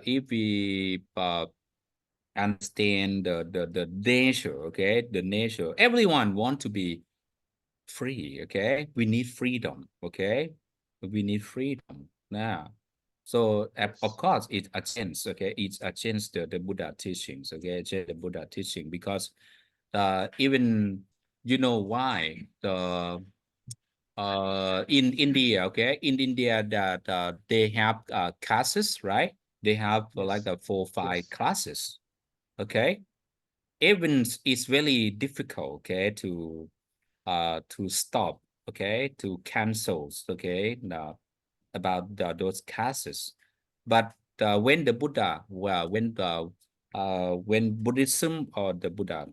if we understand the nature, okay, the nature, everyone want to be free, okay, we need freedom, okay, we need freedom now. So of Yes. course it's against, okay, it's against the Buddha teachings, okay, against the Buddha teaching, because even you know why the in India, okay, in India, that they have classes, right? They have like Yes. a 4 5 Yes. classes, okay. Even it's really difficult, okay, to stop okay, to cancel, okay, about those cases. But when the Buddha, well, when Buddhism or the Buddha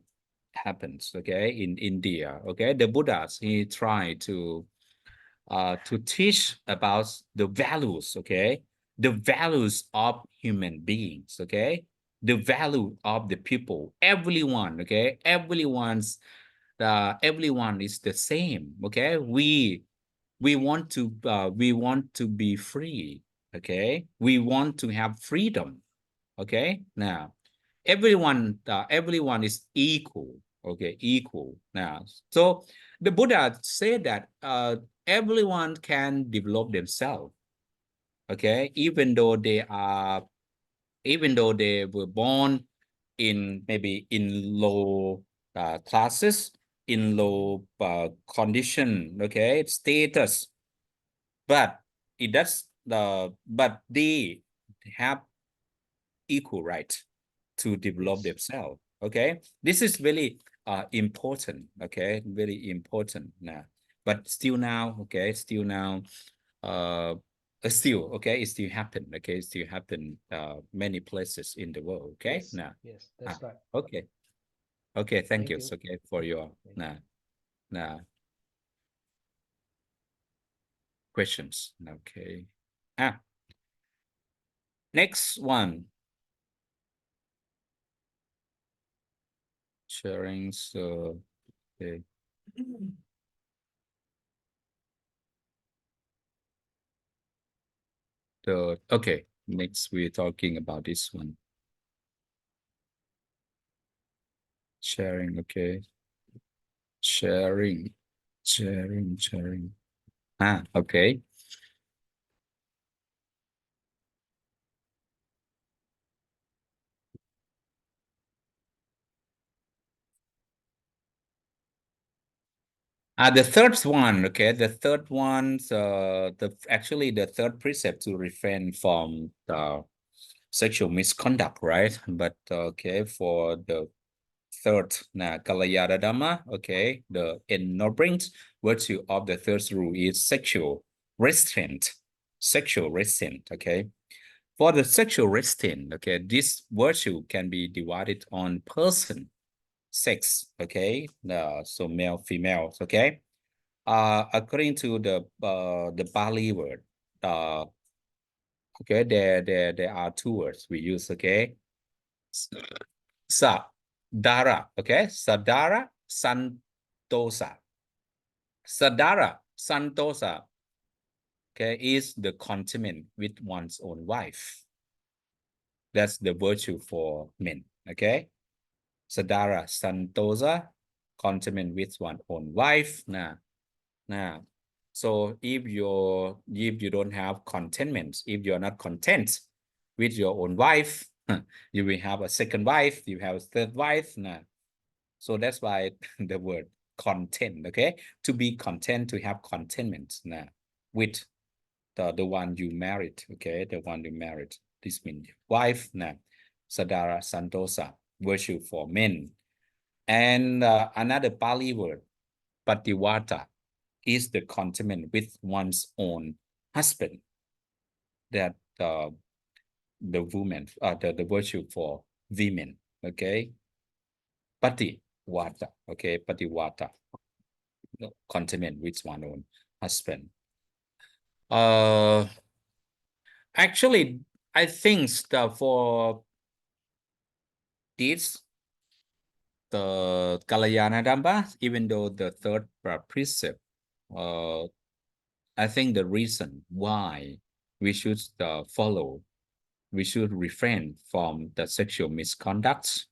happens, okay, in India, okay, the Buddhas, he tried to teach about the values, okay, the values of human beings, okay, the value of the people, everyone, okay, everyone is the same, okay. We want to be free, okay. We want to have freedom, okay. Now everyone is equal, okay, equal. Now, so the Buddha said that everyone can develop themselves, okay, even though they were born in maybe in low classes, in low condition, okay, status, but but they have equal right to develop Yes. themselves, okay. This is very important, okay, very important now. But still now, okay, still now, uh still, okay, it still happen, okay, it still happen many places in the world, okay. Yes. Now, Yes. That's right. okay, okay, thank Thank you, you. okay, for your Thank you. now questions, okay. Next one, sharing, so okay. Okay, next we're talking about this one. Sharing, okay. Sharing. Okay. The third one, okay. The third one, actually the third precept to refrain from the sexual misconduct, right? But okay, for the third Kalayana Dhamma, okay, the ennobling virtue of the third rule is sexual restraint. Sexual restraint, okay. For the sexual restraint, okay, this virtue can be divided on person, sex, okay, so male, female, okay. According to the Bali word, okay, there are two words we use, okay. Sadara, okay, Sadara, Santosa. Sadara, Santosa, okay, is the contentment with one's own wife. That's the virtue for men, okay. Sadara, Santosa, contentment with one's own wife. Now, so if you don't have contentment, if you're not content with your own wife, you will have a second wife, you have a third wife. Nah. So that's why the word content, okay? To be content, to have contentment with the one you married, okay? The one you married. This means wife, Sadara Santosa, virtue for men. And another Pali word, Patiwata, is the contentment with one's own husband. That the woman, the virtue for women, okay? Patiwata, okay? Patiwata, contentment with one's own husband. Actually, I think for this, the Kalayana Dhamma, even though the third precept, I think the reason why we should follow, we should refrain from the sexual misconduct.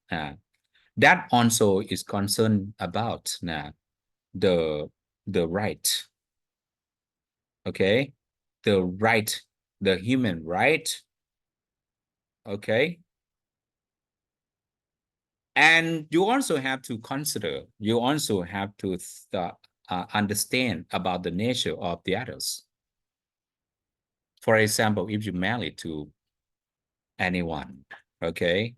That also is concerned about the the right, okay, the right, the human right, okay. And you also have to consider, you also have to understand about the nature of the others. For example, if you marry to anyone, okay,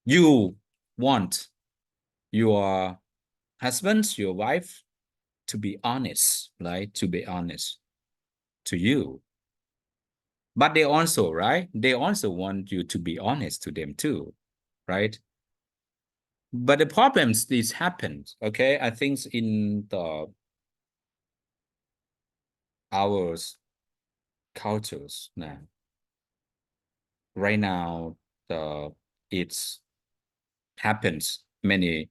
you want your husband, your wife to be honest, right? To be honest to you. But they also, right? They also want you to be honest to them too, right? But the problems this happens, okay? I think in our cultures now, right now, it's happens many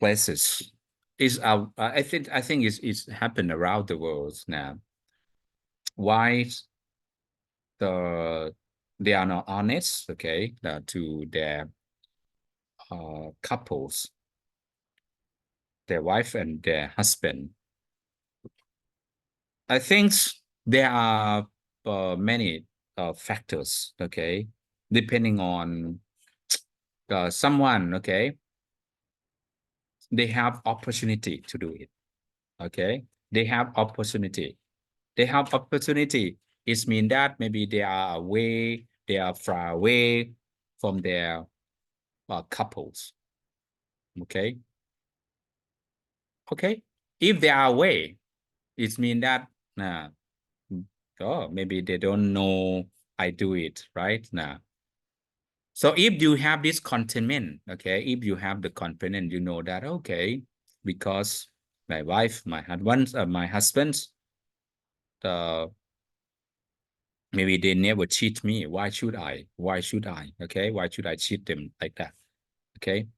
places. Is I think it's happened around the world now. Why they are not honest, okay, to their couples, their wife and their husband. I think there are many factors, okay, depending on someone, okay, they have opportunity to do it, okay, they have opportunity. They have opportunity. It means that maybe they are away, they are far away from their couples, okay. Okay, if they are away, it means that oh, maybe they don't know I do it right now. So if you have this contentment, okay, if you have the confidence, you know that okay, because my wife, my husband, maybe they never cheat me. Why should I? Why should I? Okay, why should I cheat them like that? Okay.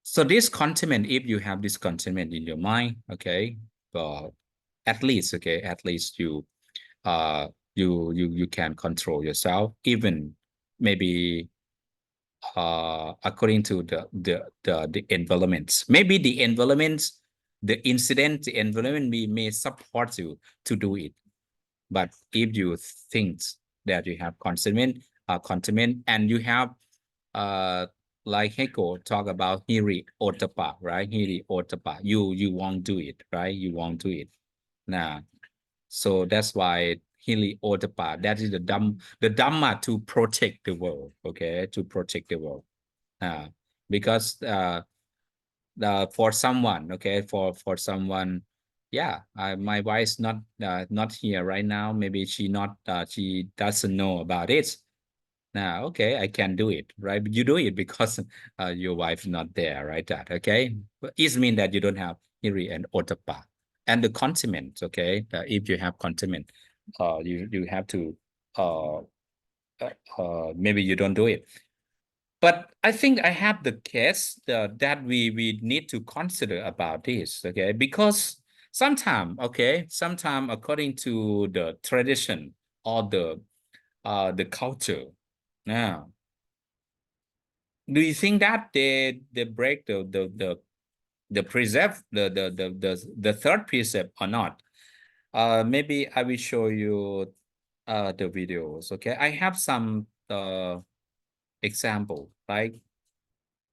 So this contentment, if you have this contentment in your mind, okay, at least, okay, at least you can control yourself, even maybe according to the environment. Maybe the environment, the incident, the environment may support you to do it. But if you think that you have contentment, and you have like Heiko talk about Hiri Otapa, right? Hiri Otapa. You won't do it, right? You won't do it. Nah. So that's why Hiri Otapa, that is the Dhamma to protect the world, okay? To protect the world. Because for someone, okay, for someone, yeah, my wife's not here right now. Maybe she doesn't know about it. Now, okay, I can do it, right? But you do it because your wife's not there, right? That okay, but it means that you don't have hiri and otapa and the condiment. Okay, if you have condiment, you have to maybe you don't do it. But I think I have the case that we need to consider about this, okay? Because sometime according to the tradition or the culture, now, do you think that they break the precept, the third precept or not? Maybe I will show you the videos, okay? I have some example, like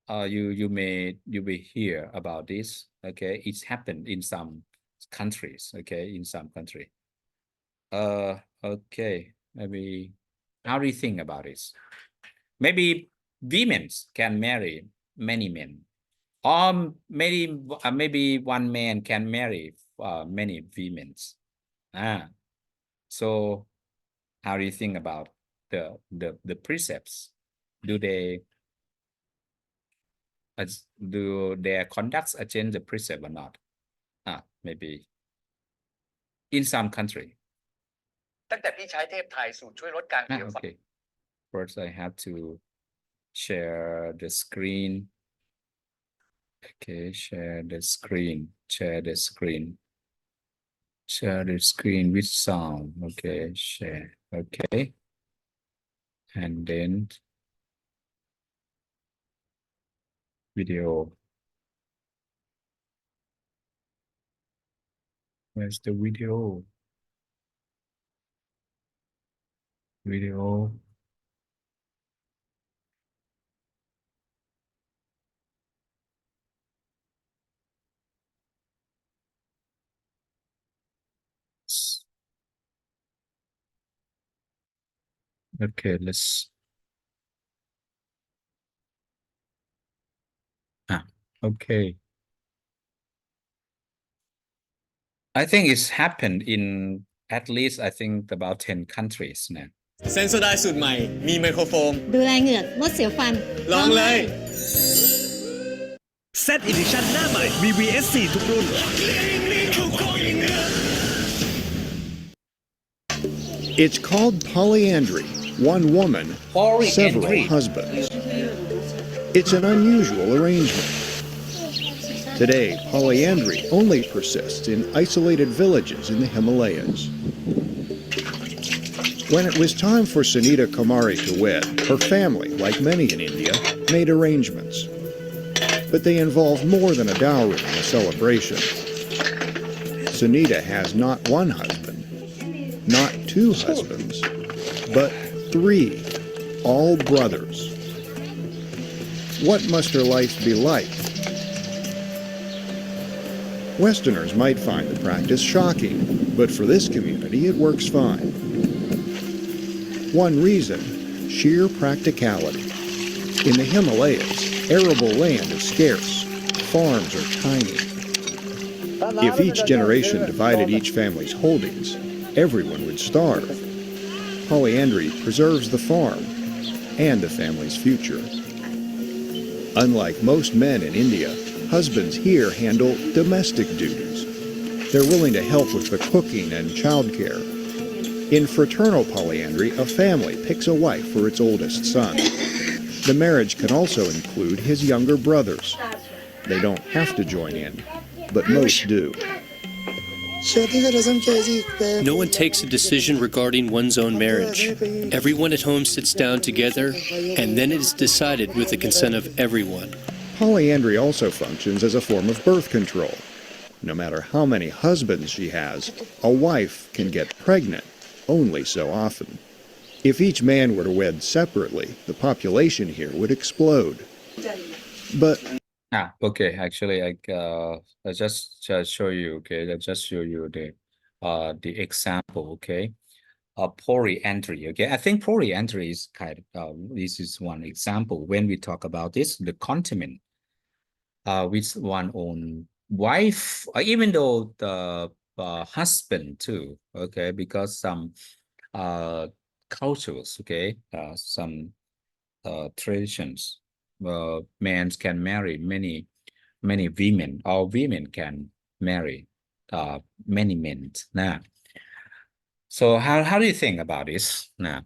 you may hear about this, okay? It's happened in some countries, okay? In some country. Okay, maybe how do you think about this? Maybe women can marry many men, or maybe one man can marry many women. So how do you think about the precepts? Do they do their conducts change the precept or not? Maybe in some country. ตั้งแต่พี่ใช้เทพไทยสูตรช่วยลดการเขียวฝัน Okay. First, I have to share the screen. Okay, share the screen. Share the screen. Share the screen with sound. Okay, share. Okay. And then video. Where's the video? Video. Okay, let's. Okay. I think it's happened in at least I think about 10 countries now. เซนโซไดสูตรใหม่มีไมโครโฟม ดูแลเหงือกลดเสียวฟัน ลองเลย Z Edition หน้าใหม่ VVS4 ทุกรุ่น It's called polyandry. One woman, several Polyandry. husbands. It's an unusual arrangement. Today, polyandry only persists in isolated villages in the Himalayas. When it was time for Sunita Kumari to wed, her family, like many in India, made arrangements. But they involved more than a dowry and a celebration. Sunita has not one husband, not two husbands, but 3, all brothers. What must her life be like? Westerners might find the practice shocking, but for this community it works fine. One reason, sheer practicality. In the Himalayas, arable land is scarce. Farms are tiny. If each generation divided each family's holdings, everyone would starve. Polyandry preserves the farm and the family's future. Unlike most men in India, husbands here handle domestic duties. They're willing to help with the cooking and childcare. In fraternal polyandry, a family picks a wife for its oldest son. The marriage can also include his younger brothers. They don't have to join in, but most do. No one takes a decision regarding one's own marriage. Everyone at home sits down together, and then it is decided with the consent of everyone. Polyandry also functions as a form of birth control. No matter how many husbands she has, a wife can get pregnant only so often. If each man were to wed separately, the population here would explode. But Okay. Actually, I just show you. Okay, I just show you the example. Okay, polyandry. Okay, I think polyandry is this is one example when we talk about this, the continent, with one own wife, even though the husband too. Okay, because some cultures. Okay, some traditions. Men can marry many women, or women can marry many men. Now, so how do you think about this now?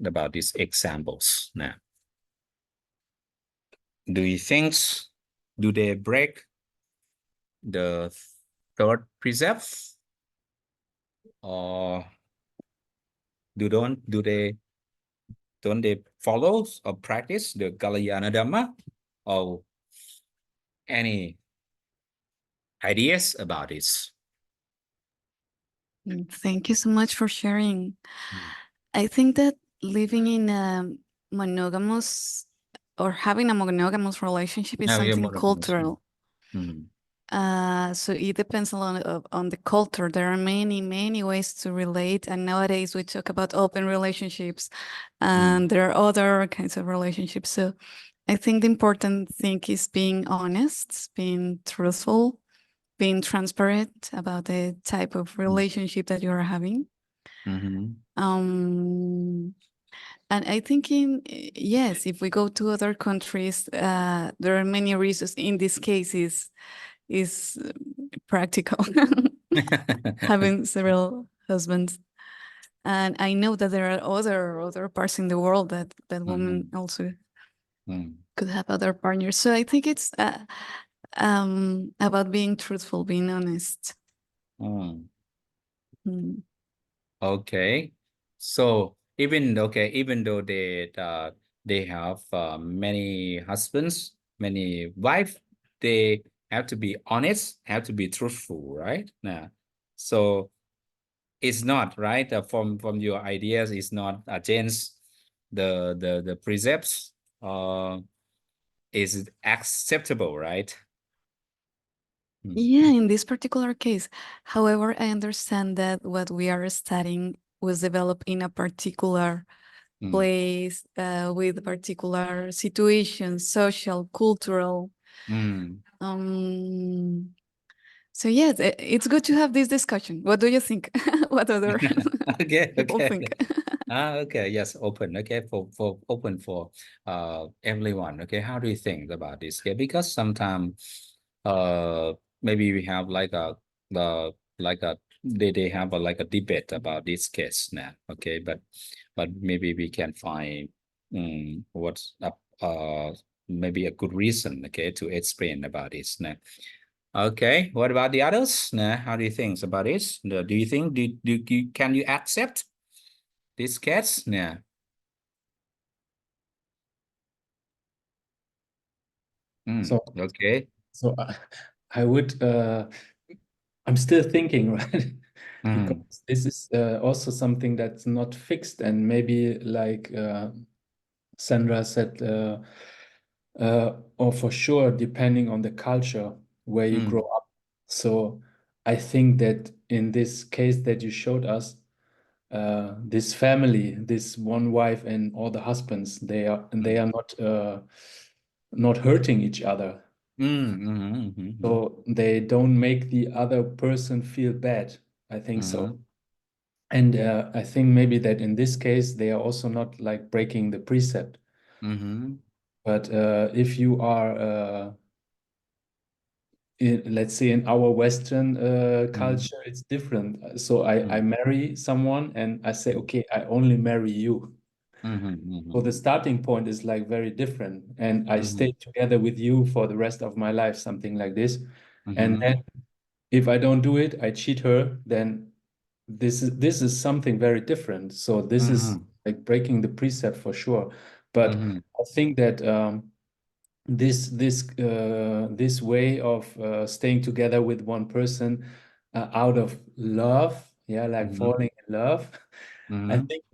About these examples now? Do you think do they break the third precept, or don't they follow or practice the Kalyana Dhamma, or any ideas about this? Thank you so much for sharing. I think that living in a monogamous or having a monogamous relationship is Yeah, something monogamous. cultural. Mhm. So it depends a lot on the culture. There are many ways to relate, and nowadays we talk about open relationships, and there are other kinds of relationships. So I think the important thing is being honest, being truthful, being transparent about the type of relationship that you are having. And I think yes, if we go to other countries, there are many reasons. In this case, is practical, having several husbands. And I know that there are other parts in the world that women also could have other partners. So I think it's about being truthful, being honest. Okay, so even though they have many husbands, many wives, they have to be honest, have to be truthful, right? Now, so it's not right from your ideas. It's not against the precepts. Is acceptable, right? Yeah, in this particular case. However, I understand that what we are studying was developed in a particular place, with particular situations, social, cultural. So yes, it's good to have this discussion. What do you think? What other Okay, people okay. think? Okay, yes, open. Okay, for open for everyone. Okay, how do you think about this? Okay, because sometimes maybe we have like a like a they have a like a debate about this case now. Okay, but maybe we can find what's up maybe a good reason, okay, to explain about this now. Okay, what about the others? Nah, how do you think about this? Do you think can you accept this case? Yeah. So Okay. so I would I'm still thinking, right? Because this is also something that's not fixed, and maybe like Sandra said, or for sure, depending on the culture where you grow up. So I think that in this case that you showed us, this family, this one wife and all the husbands, they are not hurting each other. So they don't make the other person feel bad. I think so. And I think maybe that in this case, they are also not like breaking the precept. But if you are, let's say in our Western culture, it's different. So I marry someone and I say, okay, I only marry you. So the starting point is like very different. And I stay together with you for the rest of my life, something like this. And then if I don't do it, I cheat her, then this is something very different. So this is like breaking the precept for sure. But I think that this way of staying together with one person out of love, yeah, like falling in love, I think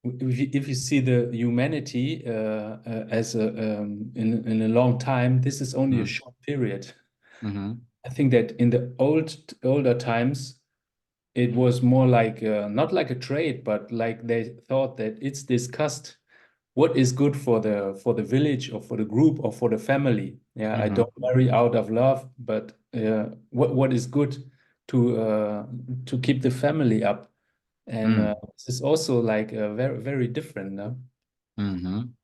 if you see the humanity as a in a long time, this is only a short period. I think that in the older times, it was more like not like a trade, but like they thought that it's discussed what is good for the village or for the group or for the family. Yeah, I don't marry out of love, but what is good to keep the family up. And this is also like very very different. No?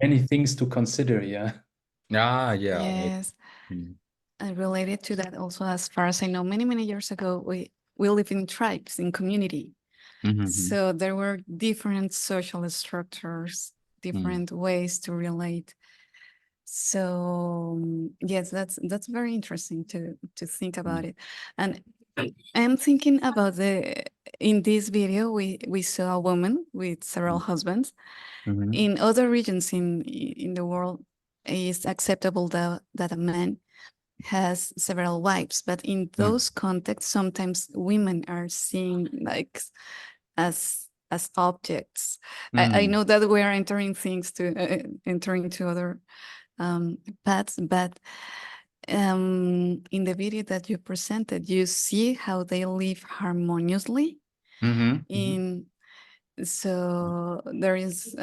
Many things to consider. Yeah. Yeah. Yes. And related to that also, as far as I know, many years ago, we live in tribes, in community. So there were different social structures, different ways to relate. So yes, that's very interesting to think about it. And I'm thinking about in this video we saw a woman with several husbands. In other regions in the world, it's acceptable that a man has several wives, but in those contexts, sometimes women are seen like as objects. I know that we are entering things to entering to other paths, but in the video that you presented, you see how they live harmoniously. In so there is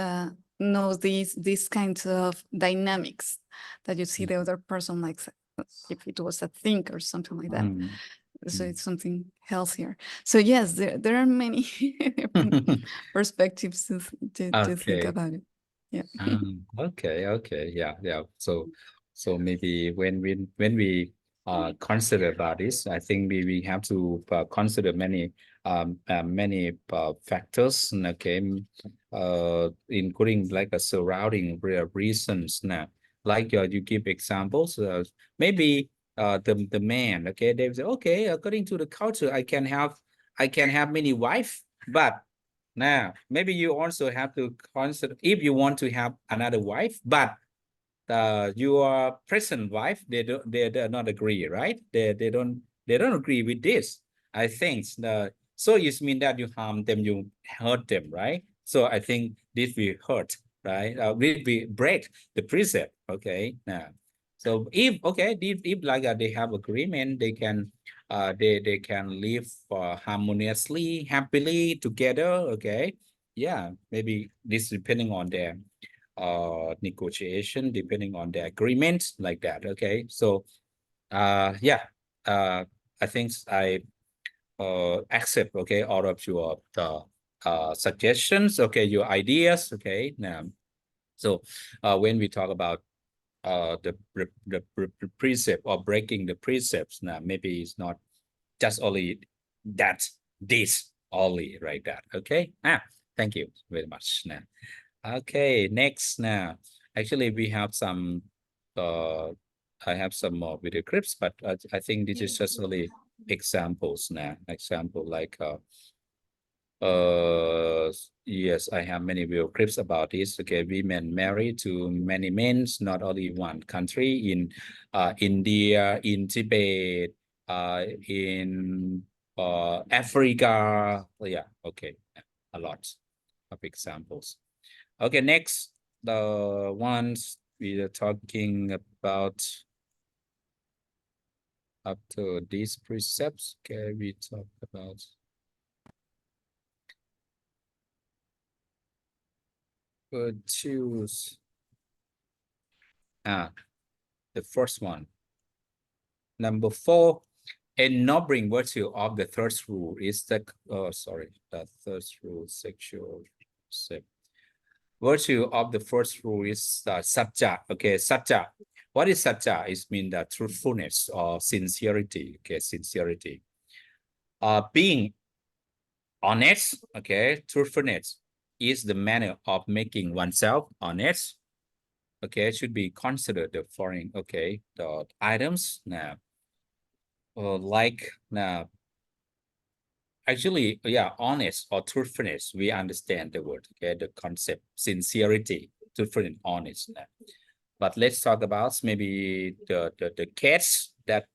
no these kinds of dynamics that you see the other person like if it was a thing or something like that. So it's something healthier. So yes, there are many different perspectives to think about it. Yeah. Okay. Yeah. So maybe when we consider about this, I think we have to consider many factors. Okay, including like a surrounding reasons. Now, like you give examples. Maybe the man. Okay, they say, okay, according to the culture, I can have many wife, but now, maybe you also have to consider if you want to have another wife, but your present wife, they not agree, right? They don't agree with this. I think so it means that you harm them, you hurt them, right? So I think this will hurt, right? Will break the precept. Okay. Now, so if like they have agreement, they can live harmoniously, happily together. Okay. Yeah, maybe this depending on their negotiation, depending on the agreement like that. Okay, so yeah, I think I accept, okay, all of your suggestions, okay, your ideas, okay. Now, so when we talk about the precept or breaking the precepts, now maybe it's not just only that, this only, right? That, okay. Thank you very much. Now, okay, next. Now, actually, we have some. I have some more video clips, but I think this is just only examples. Now, example like yes, I have many video clips about this. Okay, women married to many men, not only one country, in India, in Tibet, in Africa. Yeah, okay, a lot of examples. Okay, next, the ones we are talking about after these precepts. Okay, we talk about choose the first one. Number 4, a ennobling virtue of the third rule is the the third rule, sexual virtue of the first rule is satya. Okay, satya. What is satya? It means the truthfulness or sincerity. Okay, sincerity. Being honest. Okay, truthfulness is the manner of making oneself honest. Okay, should be considered the following. Okay, the items now. Like now, actually, yeah, honest or truthfulness. We understand the word. Okay, the concept, sincerity, truthfulness, honest. Now. But let's talk about maybe the case that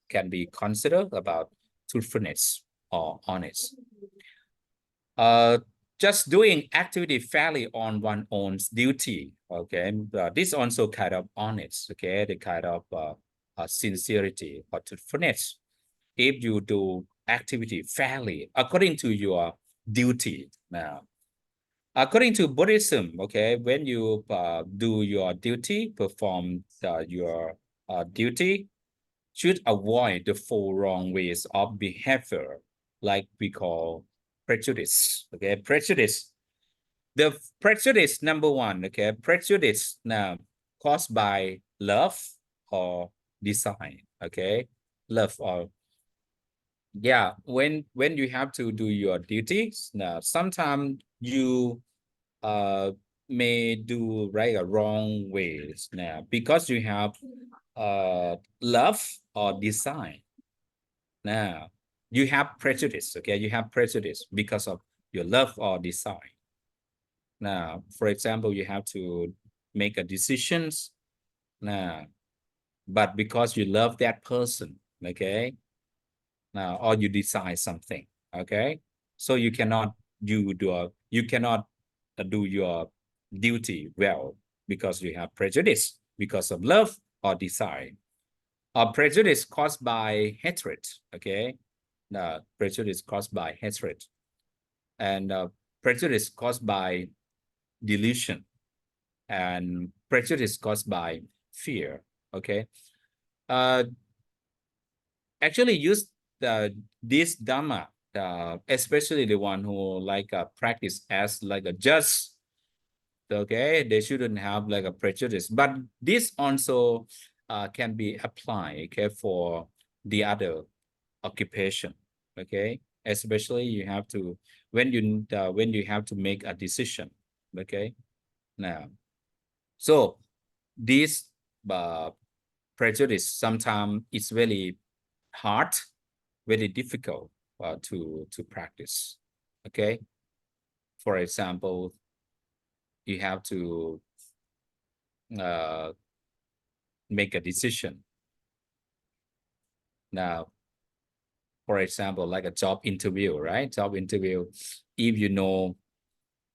can be considered about truthfulness or honest. Just doing activity fairly on one's own duty. Okay, this also kind of honest. Okay, the kind of sincerity or truthfulness. If you do activity fairly according to your duty. Now, according to Buddhism, okay, when you do your duty, perform your duty, should avoid the 4 wrong ways of behavior, like we call prejudice. Okay, prejudice. The prejudice number 1, okay, prejudice now caused by love or design. Okay, love or yeah, when you have to do your duties, now sometimes you may do right or wrong ways now because you have love or design. Now you have prejudice. Okay, you have prejudice because of your love or design. Now, for example, you have to make a decisions now, but because you love that person, okay, now or you decide something, okay, so you cannot do your duty well because you have prejudice because of love or desire. Prejudice caused by hatred. Okay, prejudice caused by hatred, and prejudice caused by delusion, and prejudice caused by fear. Okay, actually use this dhamma, especially the one who like practice as like a judge. Okay, they shouldn't have like a prejudice, but this also can be applied, okay, for the other occupation. Okay, especially you have to when you have to make a decision. Okay, now so this prejudice sometimes it's very hard, very difficult to practice. Okay, for example, you have to make a decision. Now, for example, like a job interview, right? Job interview, if you know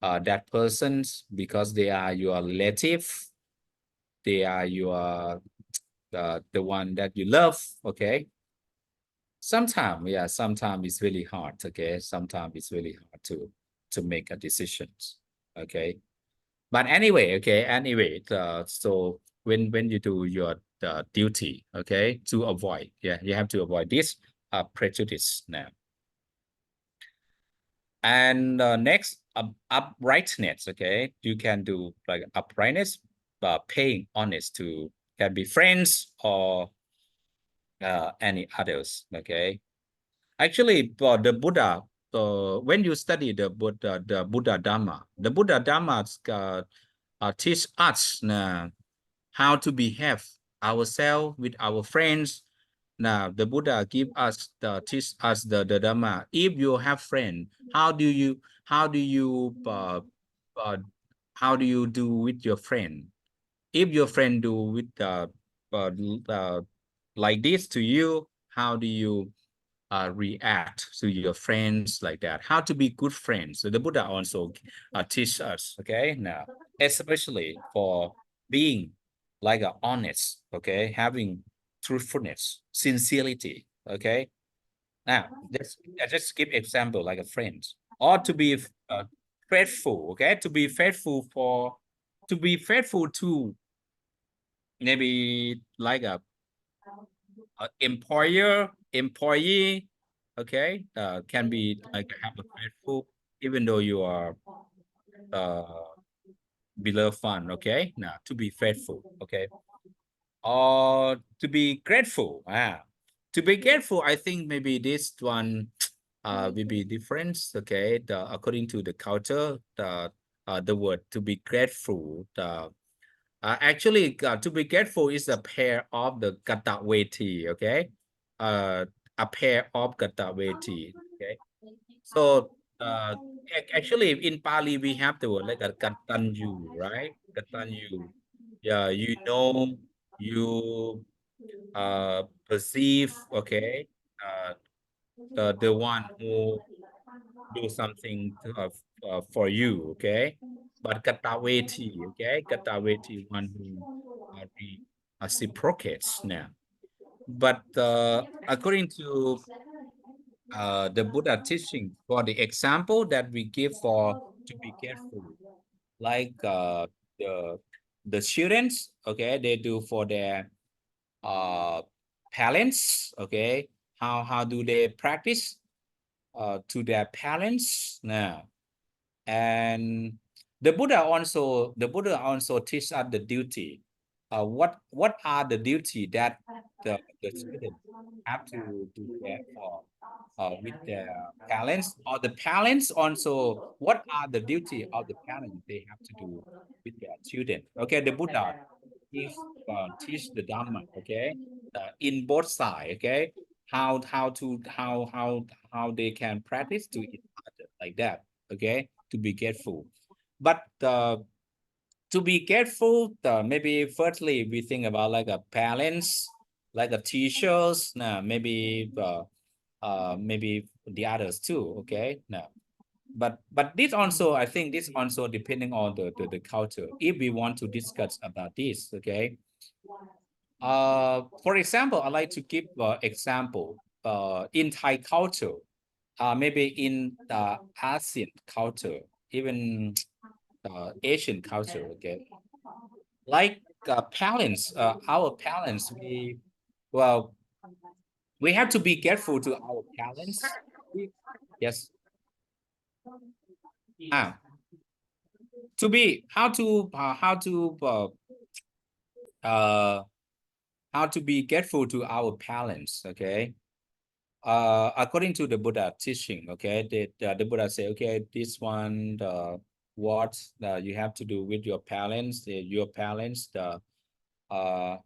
that person's because they are your relative, they are your the one that you love, okay? Sometimes, yeah, sometimes it's really hard, okay? Sometimes it's really hard to make a decisions, okay? But anyway, okay, anyway, so when you do your duty, okay, to avoid, yeah, you have to avoid this prejudice now. And next, uprightness. Okay, you can do like uprightness, paying honest to, can be friends or any others. Okay, actually, the Buddha. When you study the Buddha Dharma, the Buddha Dharma teach us how to behave ourselves with our friends. Now, the Buddha teach us the Dhamma. If you have friend, how do you uh, how do you do with your friend? If your friend do with uh, uh, like this to you, how do you react to your friends like that? How to be good friends? So the Buddha also teach us. Okay, now especially for being like a honest. Okay, having truthfulness, sincerity. Okay, now I just give example like a friend, or to be faithful. Okay, to be faithful to maybe like a employer, employee. Okay, can be like have a faithful even though you are below fun. Okay, now to be faithful. Okay, or to be grateful. To be grateful, I think maybe this one will be different. Okay, according to the culture, the word to be grateful, actually, to be grateful is a pair of the kata veti. Okay, a pair of kata veti. Okay, so actually in Pali we have the word like a katanju, right? Katanju. Yeah, you know, you perceive. Okay, the one who do something for you. Okay, but kataweti. Okay, kataweti, one who reciprocates now. But according to the Buddha teaching, for the example that we give for to be careful, like the the students. Okay, they do for their parents. Okay, how do they practice to their parents now? And the Buddha also teach us the duty. What are the duty that the students have to do there for with their parents, or the parents also, what are the duty of the parents they have to do with their children? Okay, the Buddha teach the Dhamma. Okay, in both sides. Okay, how they can practice to each other like that. Okay, to be careful, but to be careful, maybe firstly we think about like a parents, like a teachers, maybe the others too. Okay, no, but this also, I think this also depending on the culture. If we want to discuss about this, okay, for example, I like to give example in Thai culture, maybe in the ASEAN culture, even Asian culture. Okay, like parents, our parents, well we have to be careful to our parents. Yes. To be how to be careful to our parents. Okay, according to the Buddha teaching. Okay, the Buddha say, okay, this one, what you have to do with your parents, your parents, uh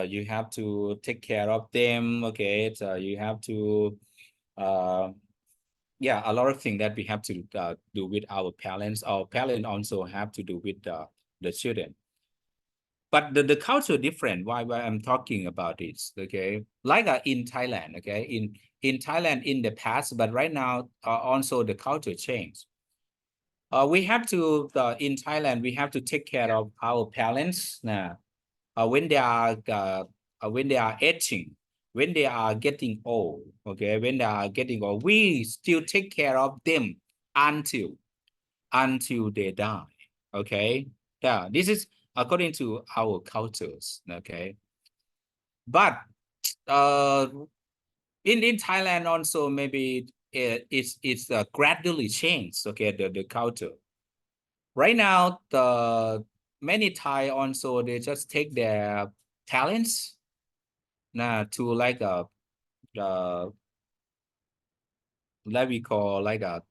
you have to take care of them. Okay, so you have to yeah, a lot of things that we have to do with our parents. Our parents also have to do with the children. But the culture different. Why I'm talking about this? Okay, like in Thailand. Okay, in Thailand in the past, but right now also the culture changed. We have to in Thailand we have to take care of our parents now when they are aging, when they are getting old. Okay, when they are getting old, we still take care of them until they die. Okay, yeah, this is according to our cultures. Okay, but in Thailand also maybe it's gradually changed. Okay, the culture. Right now, the many Thai also they just take their talents to like uh like we call like a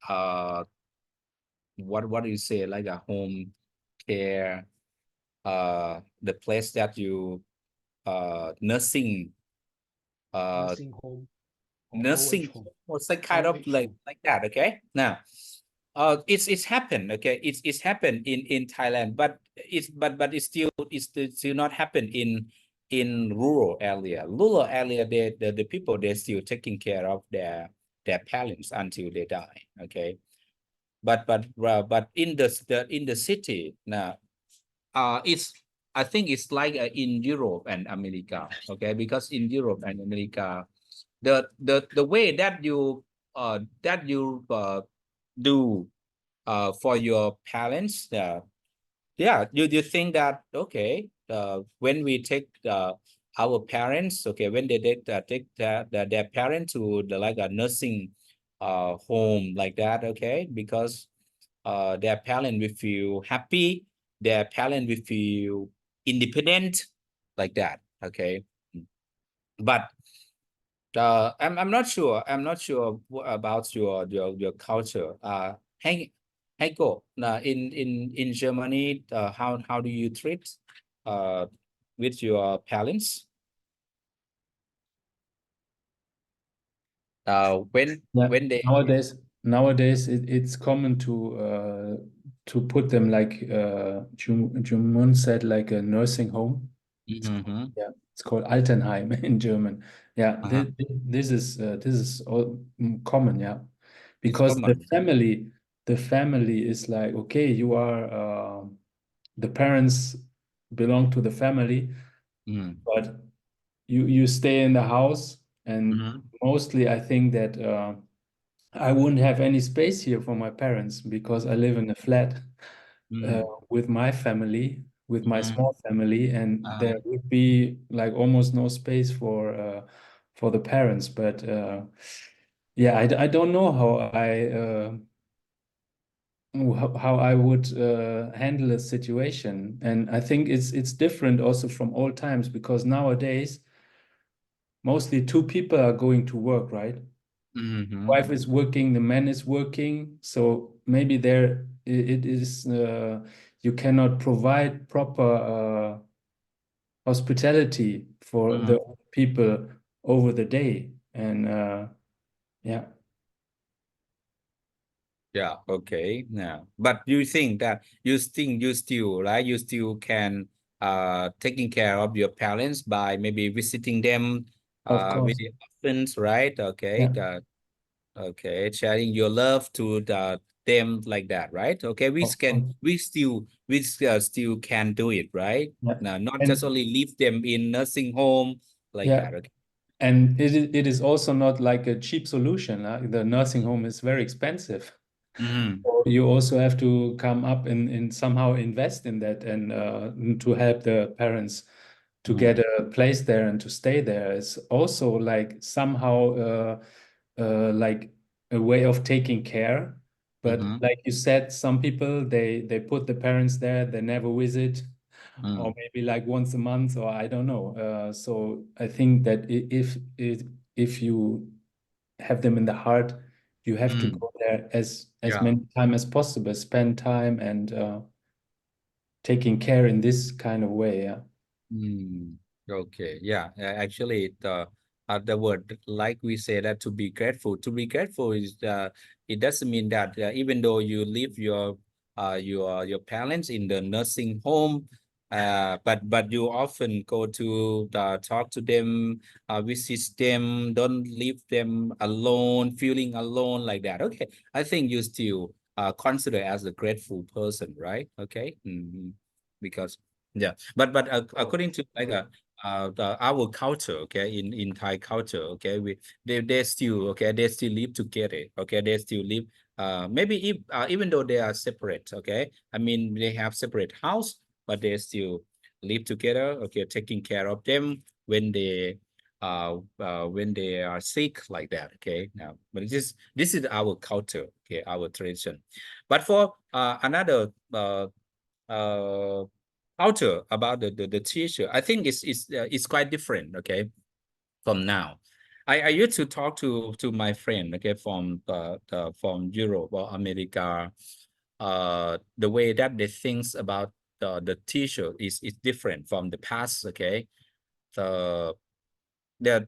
uh what do you say, like a home care, the place that you nursing Nursing home or old age nursing home. or some kind Old of age home. like that. Okay, now it's happened. Okay, it's happened in Thailand, but it's still not happen in rural area. Rural area, the people they're still taking care of their parents until they die. Okay, but in the city now, it's I think it's like in Europe and America. Okay, because in Europe and America, the way that you do for your parents, yeah, you think that okay, when we take our parents, okay, when they take their parents to the like a nursing home like that, okay, because their parent will feel happy, their parent will feel independent like that. Okay, but I'm not sure. I'm not sure about your culture. Heiko, in Germany, how do you treat uh with your parents? When Yeah, they nowadays it's common to put them like Jumun said, like a nursing home. Mhm. Yeah, it's called Altenheim in German. Yeah, Uh-huh. this is all common. Yeah, It's because common. the family is like, okay, you are the parents belong to the family, Mm. but you stay in the house, and Mhm. mostly I think that I wouldn't have any space here for my parents because I live in a flat uh, Mm. with my family, with my Mhm. small family, and Uh, there would be like almost no space for the parents. But yeah, I don't know how I would handle a situation, and I think it's different also from old times because nowadays mostly two people are going to work, right? mhm. Wife is working, the man is working, so maybe there it is you cannot provide proper hospitality for Mhm. the people over the day, and yeah. Yeah, okay. Yeah. But you think that you still right, you still can taking care of your parents by maybe visiting them Of course. very often, right? Okay. Yeah. Okay, sharing your love to them like that, right? Okay, Of course. still can do it, right? Yeah. Now, not just And only leave them in nursing home like yeah, that. Okay. and it is also not like a cheap solution. The nursing home is very expensive. Mm-hmm. So you also have to come up and somehow invest in that, and to help the parents to get a place there and to stay there. It's also like somehow like a way of taking care. But Mm-hmm. like you said, some people they put the parents there, they never visit, Mm-hmm. or maybe like once a month, or I don't know. So I think that if you have them in the heart, you have to Mm-hmm. go there as Yeah. many time as possible, spend time and taking care in this kind of way. Yeah. Mm, okay, yeah. Actually, the word like we say that to be grateful. To be grateful is it doesn't mean that even though you leave your parents in the nursing home, but you often go to talk to them, visit them, don't leave them alone, feeling alone like that. Okay, I think you still consider as a grateful person, right? Okay, because. Yeah, but according to like our culture, okay, in Thai culture, okay, they still okay, they still live together, okay, they still live maybe if even though they are separate, okay, I mean they have separate house, but they still live together, okay, taking care of them when they when they are sick like that. Okay, now, but this is our culture. Okay, our tradition. But for another culture about the teacher, I think it's quite different. Okay, from now. I used to talk to my friend, okay, from Europe or America. The way that they think about the teacher is different from the past. Okay, the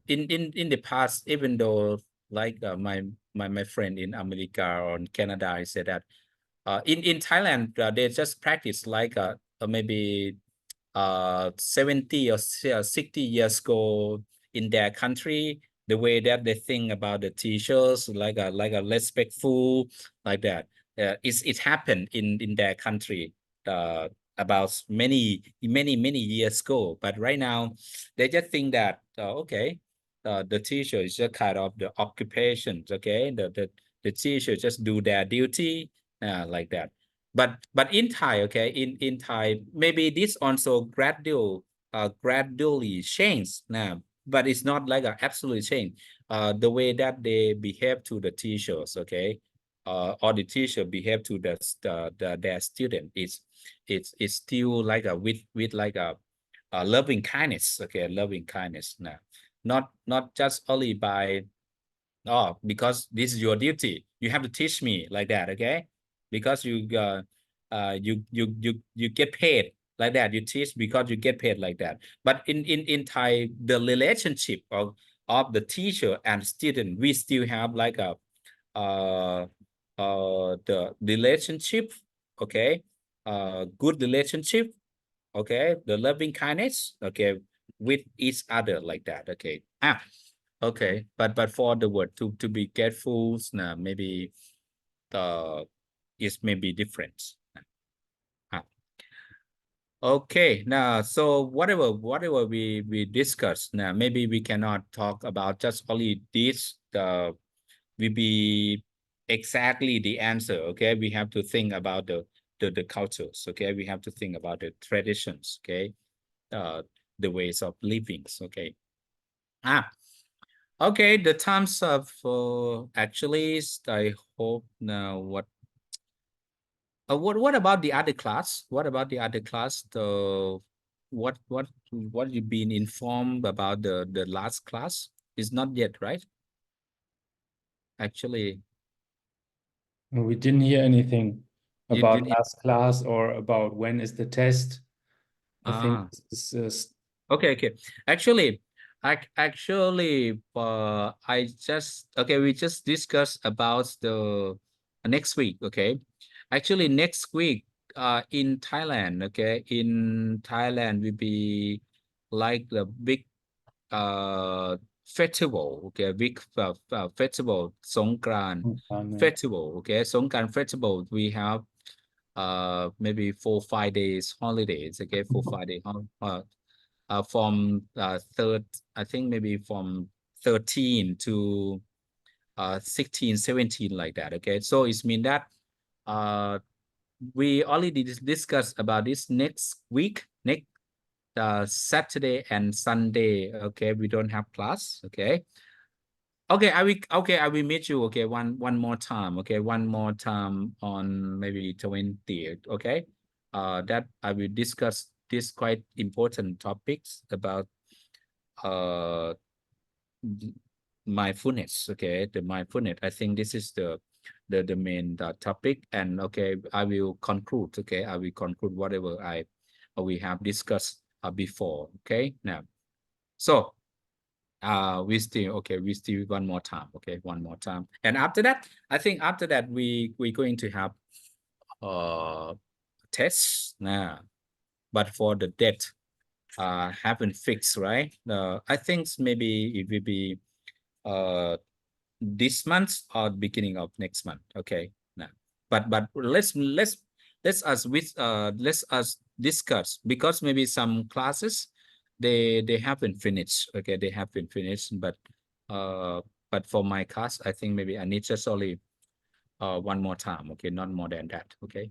in the past, even though like my friend in America or in Canada, I said that in Thailand they just practice like maybe 70 or 60 years ago in their country, the way that they think about the teachers, like a respectful, like that. It happened in their country about many years ago. But right now, they just think that okay, the teacher is just kind of the occupations. Okay, the teacher just do their duty like that. But in Thai, okay, in Thai, maybe this also gradually change now, but it's not like an absolute change. The way that they behave to the teachers, okay, or the teacher behave to their student it's still like a with like a loving kindness, okay, loving kindness now, not just only by because this is your duty. You have to teach me like that, okay? Because you get paid like that. You teach because you get paid like that. But in Thai, the relationship of the teacher and student, we still have like a the relationship, okay? Good relationship, okay? The loving kindness, okay, with each other like that, okay? Okay, but for the word to be careful, maybe is maybe different. Ah. Okay, now so whatever we discuss now, maybe we cannot talk about just only this. Will be exactly the answer. Okay, we have to think about the cultures. Okay, we have to think about the traditions. Okay, the ways of living. Okay. Okay, the times of actually, I hope now what about the other class? What about the other class? What you been informed about the last class? Is not yet, right? Actually, We didn't hear anything you about didn't. last class or about when is the test. I think Ah, this is okay. Actually, I just okay. We just discussed about the next week. Okay, actually next week, in Thailand. Okay, in Thailand will be like the big festival. Okay, big festival, Songkran festival. Okay, Songkran festival. We have maybe 4 5 days holidays. Okay, 4 5 day from third, I think maybe from 13 to 16 17 like that. Okay, so it's mean that we already discussed about this next week, next Saturday and Sunday. Okay, we don't have class. Okay. Okay, I will meet you. Okay, one more time. Okay, one more time on maybe 20th. Okay, that I will discuss this quite important topics about uh mindfulness. Okay, the mindfulness. I think this is the main topic. And okay, I will conclude. Okay, I will conclude whatever we have discussed before. Okay, now so we still one more time. Okay, one more time. And after that, I think after that we're going to have tests now. But for the date haven't fixed, right? I think maybe it will be this month or beginning of next month. Okay, now but let's us discuss, because maybe some classes they haven't finished. Okay, they have been finished, but for my class, I think maybe I need just only one more time. Okay, not more than that. Okay.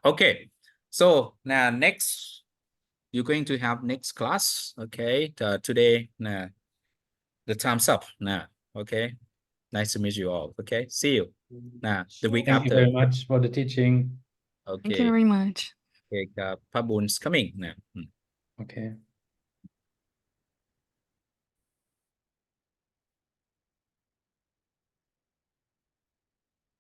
Okay, so now next you're going to have next class. Okay, today, the time's up now. Okay, nice to meet you all. Okay, see you the week Thank you after. very much for the teaching. Thank you Okay, very much. okay, Pabun's coming now. Okay.